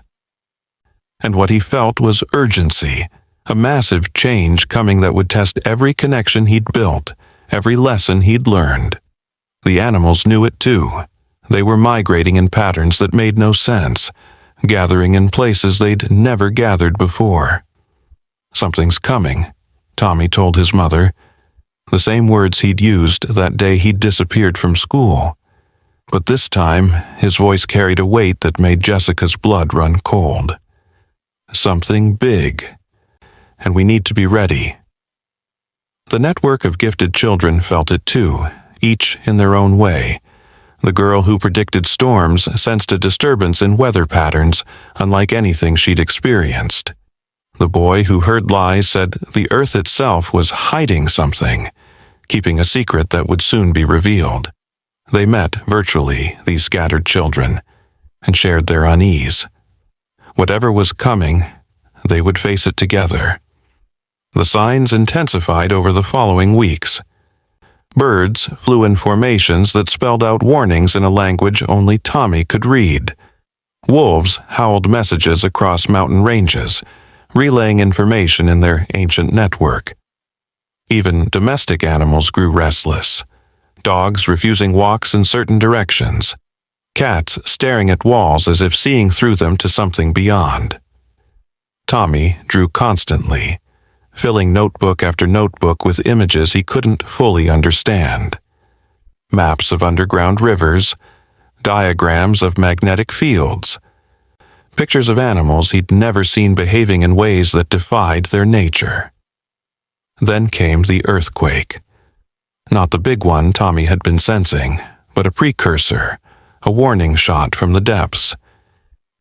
And what he felt was urgency, a massive change coming that would test every connection he'd built, every lesson he'd learned. The animals knew it too. They were migrating in patterns that made no sense, gathering in places they'd never gathered before. "Something's coming," Tommy told his mother, the same words he'd used that day he'd disappeared from school. But this time, his voice carried a weight that made Jessica's blood run cold. "Something big, and we need to be ready." The network of gifted children felt it too, each in their own way. The girl who predicted storms sensed a disturbance in weather patterns unlike anything she'd experienced. The boy who heard lies said the earth itself was hiding something, keeping a secret that would soon be revealed. They met virtually, these scattered children, and shared their unease. Whatever was coming, they would face it together. The signs intensified over the following weeks. Birds flew in formations that spelled out warnings in a language only Tommy could read. Wolves howled messages across mountain ranges, relaying information in their ancient network. Even domestic animals grew restless. Dogs refusing walks in certain directions. Cats staring at walls as if seeing through them to something beyond. Tommy drew constantly, filling notebook after notebook with images he couldn't fully understand. Maps of underground rivers, diagrams of magnetic fields, pictures of animals he'd never seen behaving in ways that defied their nature. Then came the earthquake. Not the big one Tommy had been sensing, but a precursor, a warning shot from the depths.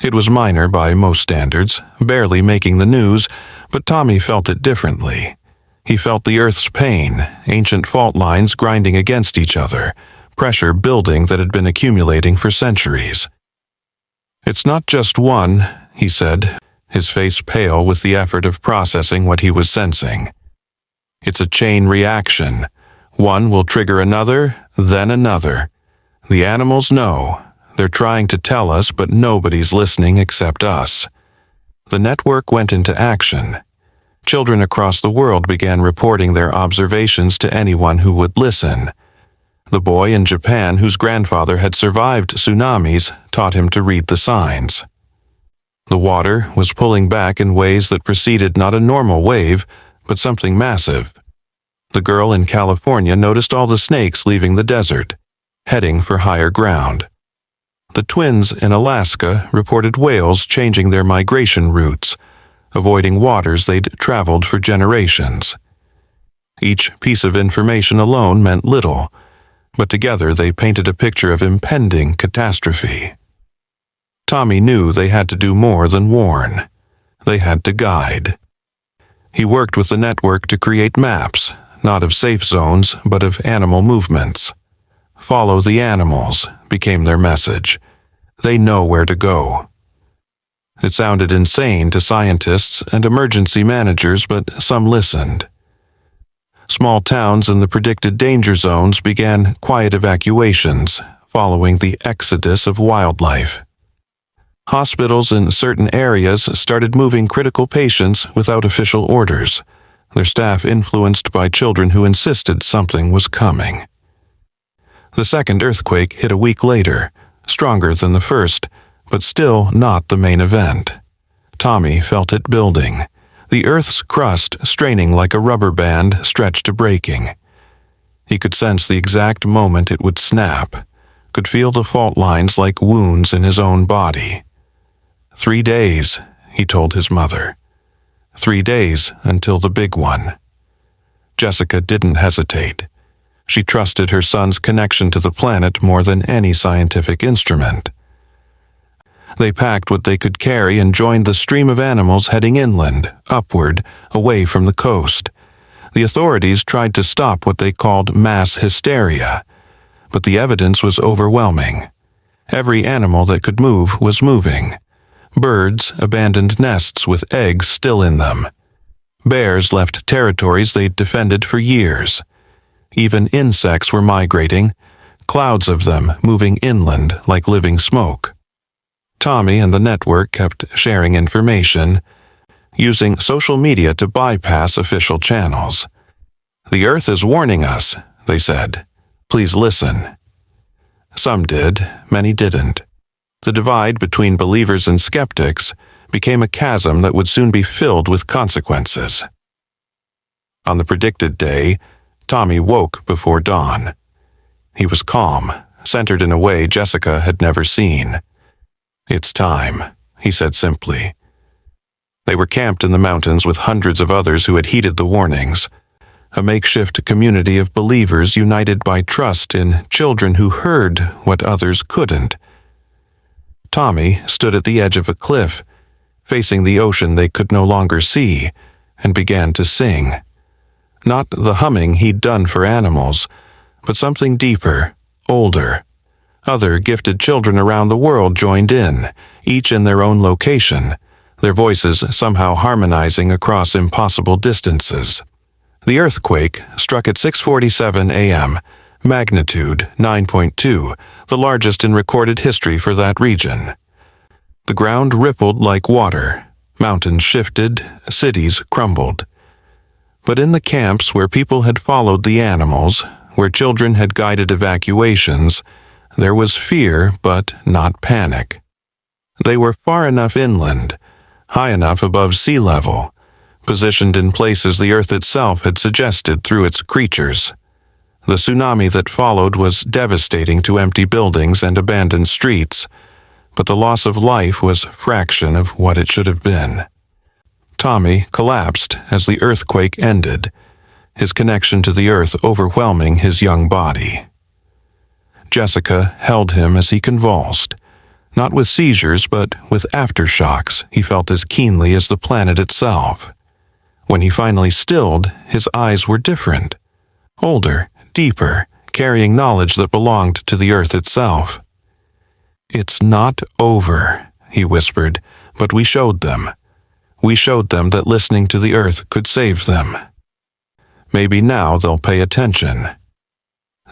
It was minor by most standards, barely making the news, but Tommy felt it differently. He felt the Earth's pain, ancient fault lines grinding against each other, pressure building that had been accumulating for centuries. "It's not just one," he said, his face pale with the effort of processing what he was sensing. "It's a chain reaction. One will trigger another, then another. The animals know. They're trying to tell us, but nobody's listening except us." The network went into action. Children across the world began reporting their observations to anyone who would listen. The boy in Japan whose grandfather had survived tsunamis taught him to read the signs. The water was pulling back in ways that preceded not a normal wave, but something massive. The girl in California noticed all the snakes leaving the desert, heading for higher ground. The twins in Alaska reported whales changing their migration routes, avoiding waters they'd traveled for generations. Each piece of information alone meant little, but together they painted a picture of impending catastrophe. Tommy knew they had to do more than warn. They had to guide. He worked with the network to create maps, not of safe zones, but of animal movements. "Follow the animals," became their message. "They know where to go." It sounded insane to scientists and emergency managers, but some listened. Small towns in the predicted danger zones began quiet evacuations, following the exodus of wildlife. Hospitals in certain areas started moving critical patients without official orders, their staff influenced by children who insisted something was coming. The second earthquake hit a week later, stronger than the first, but still not the main event. Tommy felt it building, the Earth's crust straining like a rubber band stretched to breaking. He could sense the exact moment it would snap, could feel the fault lines like wounds in his own body. 3 days, he told his mother. 3 days until the big one. Jessica didn't hesitate. She trusted her son's connection to the planet more than any scientific instrument. They packed what they could carry and joined the stream of animals heading inland, upward, away from the coast. The authorities tried to stop what they called mass hysteria, but the evidence was overwhelming. Every animal that could move was moving. Birds abandoned nests with eggs still in them. Bears left territories they'd defended for years. Even insects were migrating, clouds of them moving inland like living smoke. Tommy and the network kept sharing information, using social media to bypass official channels. "The Earth is warning us," they said. "Please listen." Some did, many didn't. The divide between believers and skeptics became a chasm that would soon be filled with consequences. On the predicted day, Tommy woke before dawn. He was calm, centered in a way Jessica had never seen. "It's time," he said simply. They were camped in the mountains with hundreds of others who had heeded the warnings, a makeshift community of believers united by trust in children who heard what others couldn't. Tommy stood at the edge of a cliff, facing the ocean they could no longer see, and began to sing. Not the humming he'd done for animals, but something deeper, older. Other gifted children around the world joined in, each in their own location, their voices somehow harmonizing across impossible distances. The earthquake struck at 6:47 a.m., magnitude 9.2, the largest in recorded history for that region. The ground rippled like water, mountains shifted, cities crumbled. But in the camps where people had followed the animals, where children had guided evacuations, there was fear but not panic. They were far enough inland, high enough above sea level, positioned in places the Earth itself had suggested through its creatures. The tsunami that followed was devastating to empty buildings and abandoned streets, but the loss of life was a fraction of what it should have been. Tommy collapsed as the earthquake ended, his connection to the Earth overwhelming his young body. Jessica held him as he convulsed, not with seizures but with aftershocks he felt as keenly as the planet itself. When he finally stilled, his eyes were different, older, deeper, carrying knowledge that belonged to the Earth itself. "It's not over," he whispered, "but we showed them. We showed them that listening to the Earth could save them. Maybe now they'll pay attention."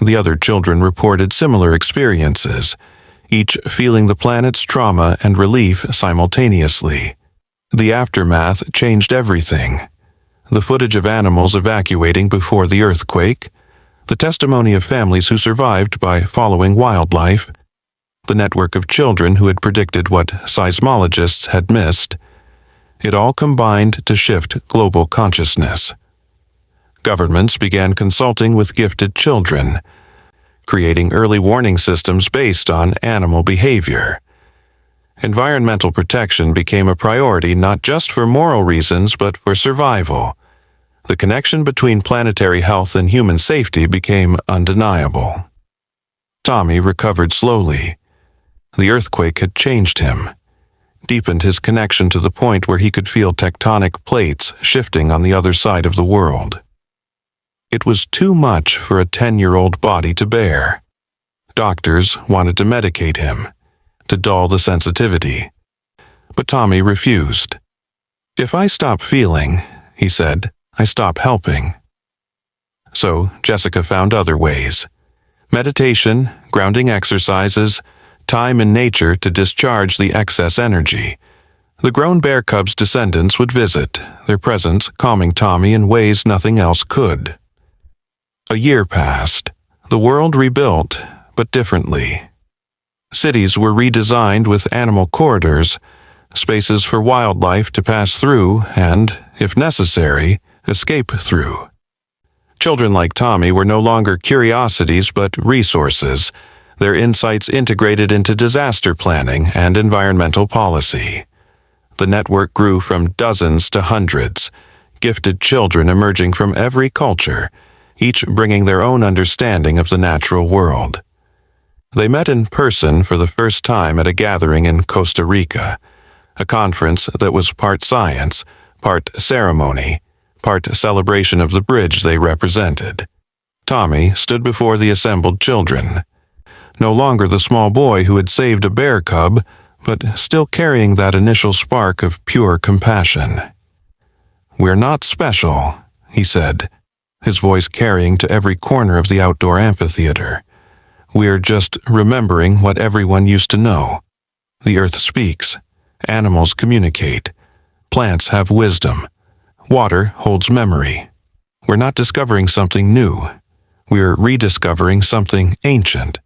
The other children reported similar experiences, each feeling the planet's trauma and relief simultaneously. The aftermath changed everything. The footage of animals evacuating before the earthquake, the testimony of families who survived by following wildlife, the network of children who had predicted what seismologists had missed. It all combined to shift global consciousness. Governments began consulting with gifted children, creating early warning systems based on animal behavior. Environmental protection became a priority not just for moral reasons but for survival. The connection between planetary health and human safety became undeniable. Tommy recovered slowly. The earthquake had changed him, deepened his connection to the point where he could feel tectonic plates shifting on the other side of the world. It was too much for a 10-year-old body to bear. Doctors wanted to medicate him, to dull the sensitivity. But Tommy refused. "If I stop feeling," he said, "I stop helping." So Jessica found other ways. Meditation, grounding exercises, time in nature to discharge the excess energy. The grown bear cub's descendants would visit, their presence calming Tommy in ways nothing else could. A year passed. The world rebuilt, but differently. Cities were redesigned with animal corridors, spaces for wildlife to pass through and, if necessary, escape through. Children like Tommy were no longer curiosities but resources, their insights integrated into disaster planning and environmental policy. The network grew from dozens to hundreds, gifted children emerging from every culture, each bringing their own understanding of the natural world. They met in person for the first time at a gathering in Costa Rica, a conference that was part science, part ceremony, part celebration of the bridge they represented. Tommy stood before the assembled children, no longer the small boy who had saved a bear cub, but still carrying that initial spark of pure compassion. "We're not special," he said, his voice carrying to every corner of the outdoor amphitheater. "We're just remembering what everyone used to know. The earth speaks. Animals communicate. Plants have wisdom. Water holds memory. We're not discovering something new. We're rediscovering something ancient.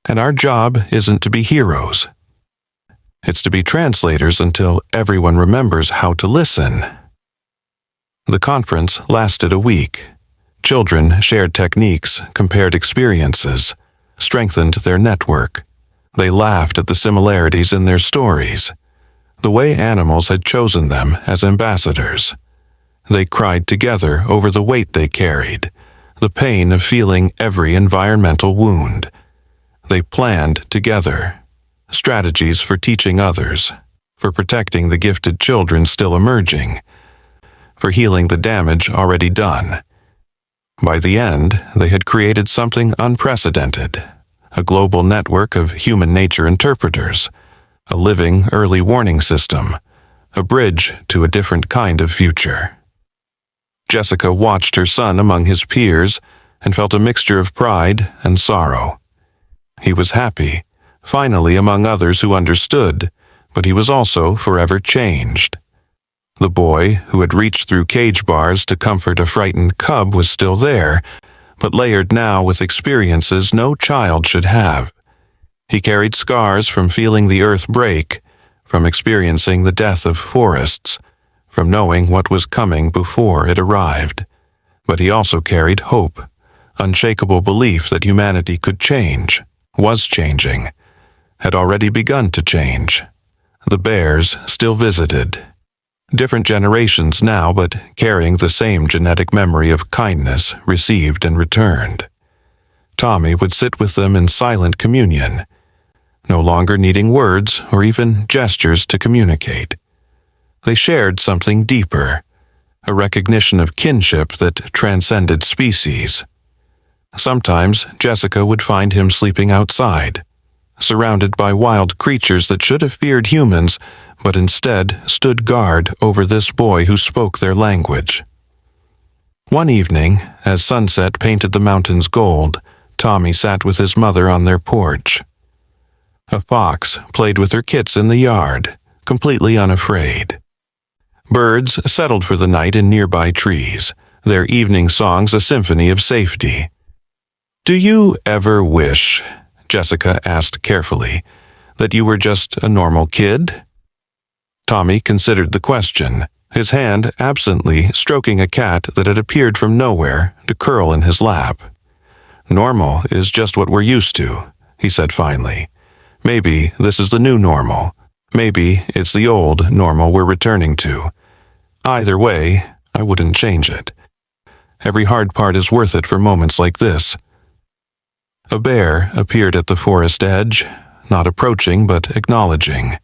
And our job isn't to be heroes. It's to be translators until everyone remembers how to listen." The conference lasted a week. Children shared techniques, compared experiences, strengthened their network. They laughed at the similarities in their stories, the way animals had chosen them as ambassadors. They cried together over the weight they carried, the pain of feeling every environmental wound. They planned together strategies for teaching others, for protecting the gifted children still emerging, for healing the damage already done. By the end, they had created something unprecedented, a global network of human nature interpreters, a living early warning system, a bridge to a different kind of future. Jessica watched her son among his peers and felt a mixture of pride and sorrow. He was happy, finally among others who understood, but he was also forever changed. The boy, who had reached through cage bars to comfort a frightened cub, was still there, but layered now with experiences no child should have. He carried scars from feeling the earth break, from experiencing the death of forests, from knowing what was coming before it arrived. But he also carried hope, unshakable belief that humanity could change, was changing, had already begun to change. The bears still visited. Different generations now, but carrying the same genetic memory of kindness received and returned. Tommy would sit with them in silent communion, no longer needing words or even gestures to communicate. They shared something deeper, a recognition of kinship that transcended species. Sometimes Jessica would find him sleeping outside, surrounded by wild creatures that should have feared humans, but instead stood guard over this boy who spoke their language. One evening, as sunset painted the mountains gold, Tommy sat with his mother on their porch. A fox played with her kits in the yard, completely unafraid. Birds settled for the night in nearby trees, their evening songs a symphony of safety. "Do you ever wish," Jessica asked carefully, "that you were just a normal kid?" Tommy considered the question, his hand absently stroking a cat that had appeared from nowhere to curl in his lap. "Normal is just what we're used to," he said finally. "Maybe this is the new normal. Maybe it's the old normal we're returning to. Either way, I wouldn't change it. Every hard part is worth it for moments like this." A bear appeared at the forest edge, not approaching but acknowledging.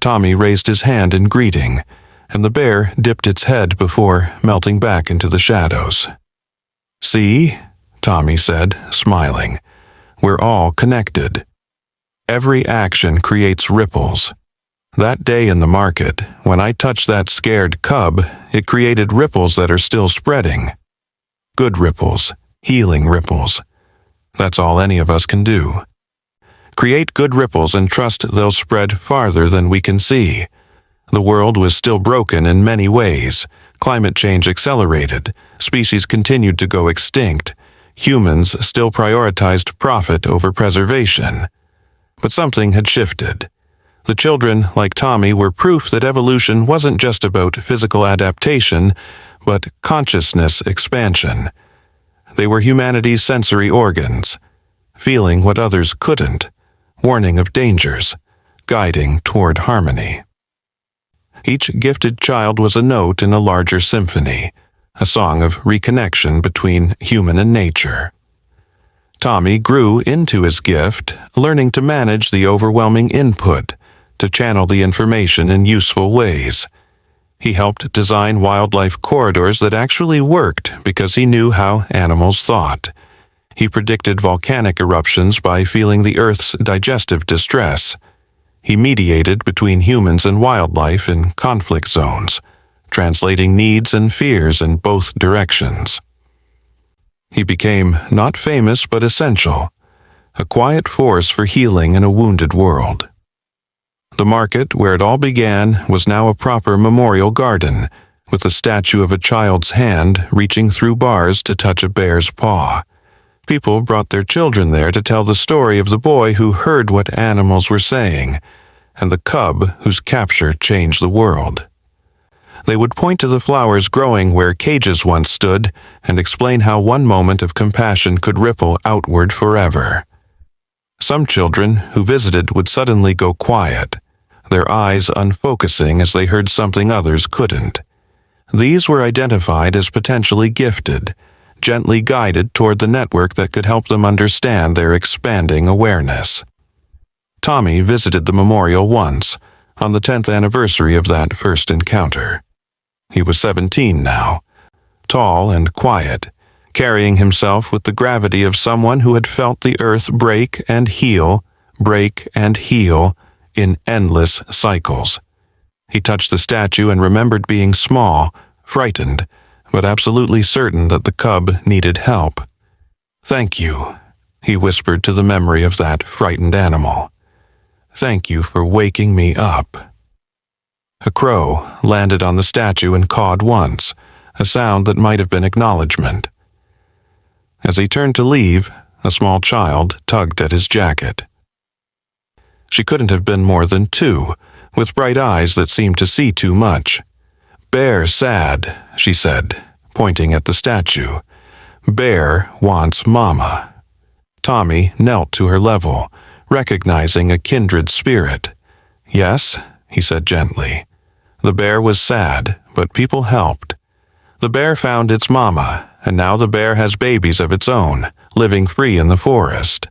Tommy raised his hand in greeting, and the bear dipped its head before melting back into the shadows. "See?" Tommy said, smiling. "We're all connected. Every action creates ripples. That day in the market, when I touched that scared cub, it created ripples that are still spreading. Good ripples, healing ripples. That's all any of us can do. Create good ripples and trust they'll spread farther than we can see. The world was still broken in many ways. Climate change accelerated. Species continued to go extinct. Humans still prioritized profit over preservation. But something had shifted. The children, like Tommy, were proof that evolution wasn't just about physical adaptation, but consciousness expansion. They were humanity's sensory organs, feeling what others couldn't, warning of dangers, guiding toward harmony. Each gifted child was a note in a larger symphony, a song of reconnection between human and nature. Tommy grew into his gift, learning to manage the overwhelming input, to channel the information in useful ways. He helped design wildlife corridors that actually worked because he knew how animals thought. He predicted volcanic eruptions by feeling the Earth's digestive distress. He mediated between humans and wildlife in conflict zones, translating needs and fears in both directions. He became not famous but essential, a quiet force for healing in a wounded world. The market where it all began was now a proper memorial garden, with the statue of a child's hand reaching through bars to touch a bear's paw. People brought their children there to tell the story of the boy who heard what animals were saying, and the cub whose capture changed the world. They would point to the flowers growing where cages once stood and explain how one moment of compassion could ripple outward forever. Some children who visited would suddenly go quiet, their eyes unfocusing as they heard something others couldn't. These were identified as potentially gifted, gently guided toward the network that could help them understand their expanding awareness. Tommy visited the memorial once, on the 10th anniversary of that first encounter. He was 17 now, tall and quiet, carrying himself with the gravity of someone who had felt the earth break and heal in endless cycles. He touched the statue and remembered being small, frightened, but absolutely certain that the cub needed help. "Thank you," he whispered to the memory of that frightened animal. "Thank you for waking me up." A crow landed on the statue and cawed once, a sound that might have been acknowledgement. As he turned to leave, a small child tugged at his jacket. She couldn't have been more than 2, with bright eyes that seemed to see too much. "Bear sad," she said, pointing at the statue. "Bear wants Mama." Tommy knelt to her level, recognizing a kindred spirit. "Yes," he said gently. The bear was sad, but people helped. The bear found its mama, and now the bear has babies of its own, living free in the forest.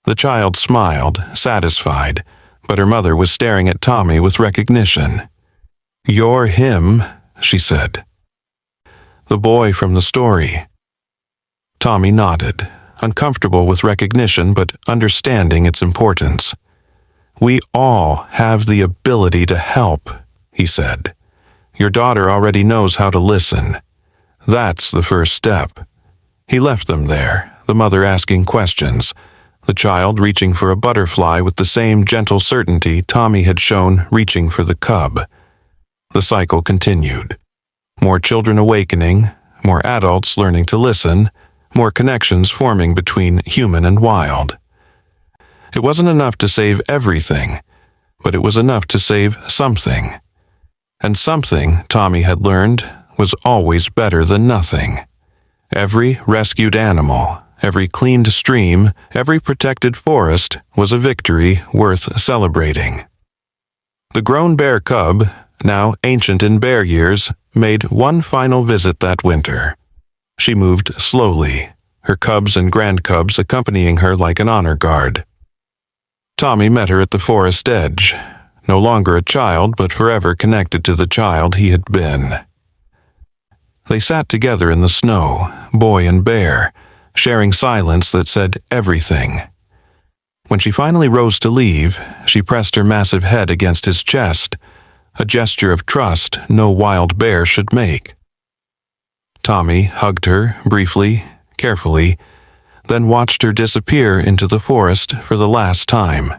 The child smiled, satisfied, but her mother was staring at Tommy with recognition. "You're him," she said. "The boy from the story." Tommy nodded, uncomfortable with recognition but understanding its importance. "We all have the ability to help," he said. "Your daughter already knows how to listen. That's the first step." He left them there, the mother asking questions, the child reaching for a butterfly with the same gentle certainty Tommy had shown reaching for the cub. The cycle continued. More children awakening, more adults learning to listen, more connections forming between human and wild. It wasn't enough to save everything, but it was enough to save something. And something, Tommy had learned, was always better than nothing. Every rescued animal, every cleaned stream, every protected forest was a victory worth celebrating. The grown bear cub, now ancient in bear years, made one final visit that winter. She moved slowly, her cubs and grandcubs accompanying her like an honor guard. Tommy met her at the forest edge, no longer a child but forever connected to the child he had been. They sat together in the snow, boy and bear, sharing silence that said everything. When she finally rose to leave, she pressed her massive head against his chest, a gesture of trust no wild bear should make. Tommy hugged her briefly, carefully, then watched her disappear into the forest for the last time.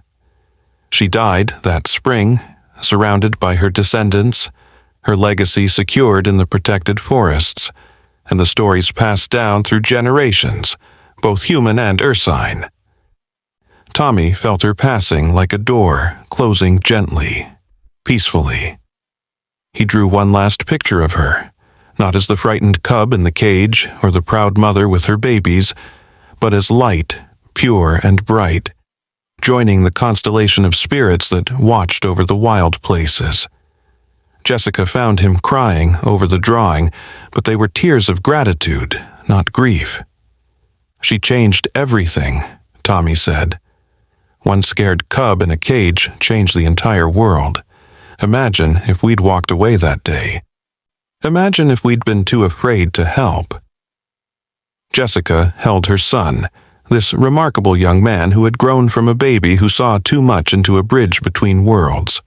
She died that spring, surrounded by her descendants, her legacy secured in the protected forests, and the stories passed down through generations, both human and ursine. Tommy felt her passing like a door closing gently, peacefully. He drew one last picture of her, not as the frightened cub in the cage or the proud mother with her babies, but as light, pure and bright, joining the constellation of spirits that watched over the wild places. Jessica found him crying over the drawing, but they were tears of gratitude, not grief. She changed everything, Tommy said. One scared cub in a cage changed the entire world. Imagine if we'd walked away that day. Imagine if we'd been too afraid to help. Jessica held her son, this remarkable young man who had grown from a baby who saw too much into a bridge between worlds.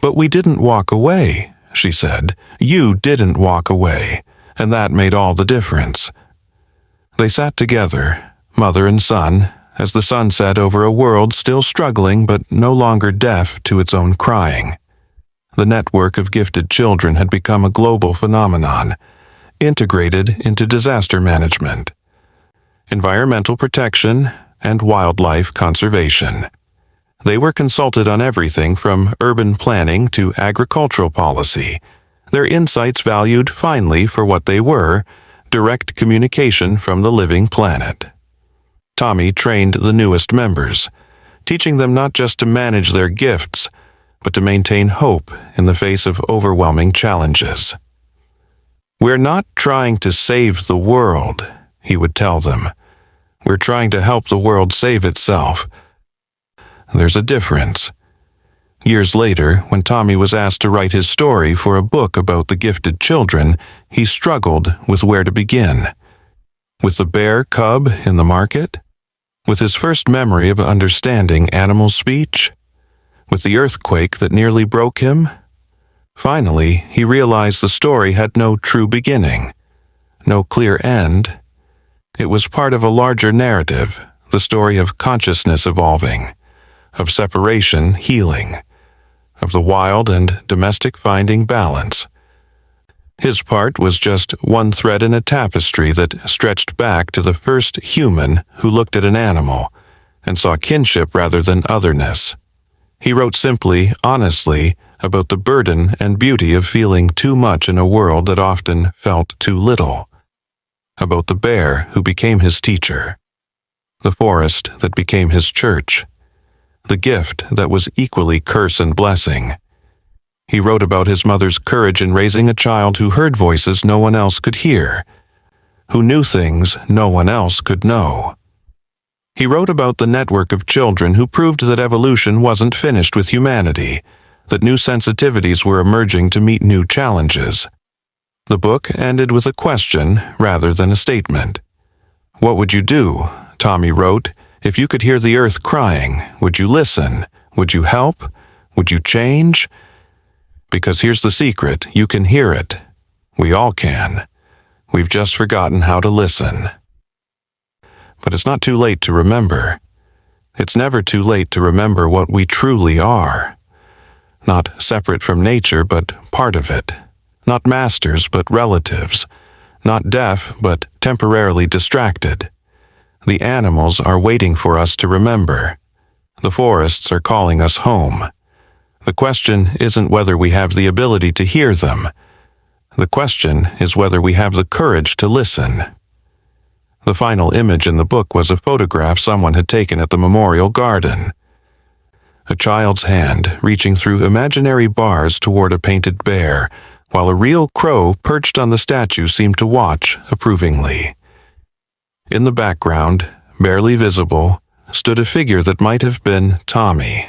"But we didn't walk away," she said. "You didn't walk away, and that made all the difference." They sat together, mother and son, as the sun set over a world still struggling but no longer deaf to its own crying. The network of gifted children had become a global phenomenon, integrated into disaster management, environmental protection, and wildlife conservation. They were consulted on everything from urban planning to agricultural policy, their insights valued finely for what they were, direct communication from the living planet. Tommy trained the newest members, teaching them not just to manage their gifts, but to maintain hope in the face of overwhelming challenges. "We're not trying to save the world," he would tell them. "We're trying to help the world save itself." There's a difference. Years later, when Tommy was asked to write his story for a book about the gifted children, he struggled with where to begin. With the bear cub in the market? With his first memory of understanding animal speech? With the earthquake that nearly broke him? Finally, he realized the story had no true beginning, no clear end. It was part of a larger narrative, the story of consciousness evolving, of separation healing, of the wild and domestic finding balance. His part was just one thread in a tapestry that stretched back to the first human who looked at an animal and saw kinship rather than otherness. He wrote simply, honestly, about the burden and beauty of feeling too much in a world that often felt too little. About the bear who became his teacher, the forest that became his church, the gift that was equally curse and blessing. He wrote about his mother's courage in raising a child who heard voices no one else could hear, who knew things no one else could know. He wrote about the network of children who proved that evolution wasn't finished with humanity, that new sensitivities were emerging to meet new challenges. The book ended with a question rather than a statement. "What would you do," Tommy wrote, "if you could hear the earth crying? Would you listen? Would you help? Would you change? Because here's the secret, you can hear it. We all can. We've just forgotten how to listen." But it's not too late to remember. It's never too late to remember what we truly are. Not separate from nature, but part of it. Not masters, but relatives. Not deaf, but temporarily distracted. The animals are waiting for us to remember. The forests are calling us home. The question isn't whether we have the ability to hear them. The question is whether we have the courage to listen. The final image in the book was a photograph someone had taken at the Memorial Garden. A child's hand reaching through imaginary bars toward a painted bear, while a real crow perched on the statue seemed to watch approvingly. In the background, barely visible, stood a figure that might have been Tommy,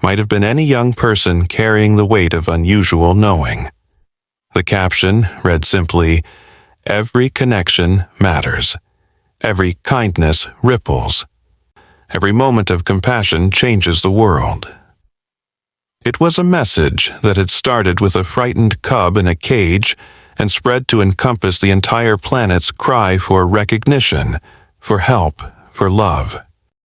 might have been any young person carrying the weight of unusual knowing. The caption read simply, "Every connection matters. Every kindness ripples. Every moment of compassion changes the world." It was a message that had started with a frightened cub in a cage and spread to encompass the entire planet's cry for recognition, for help, for love.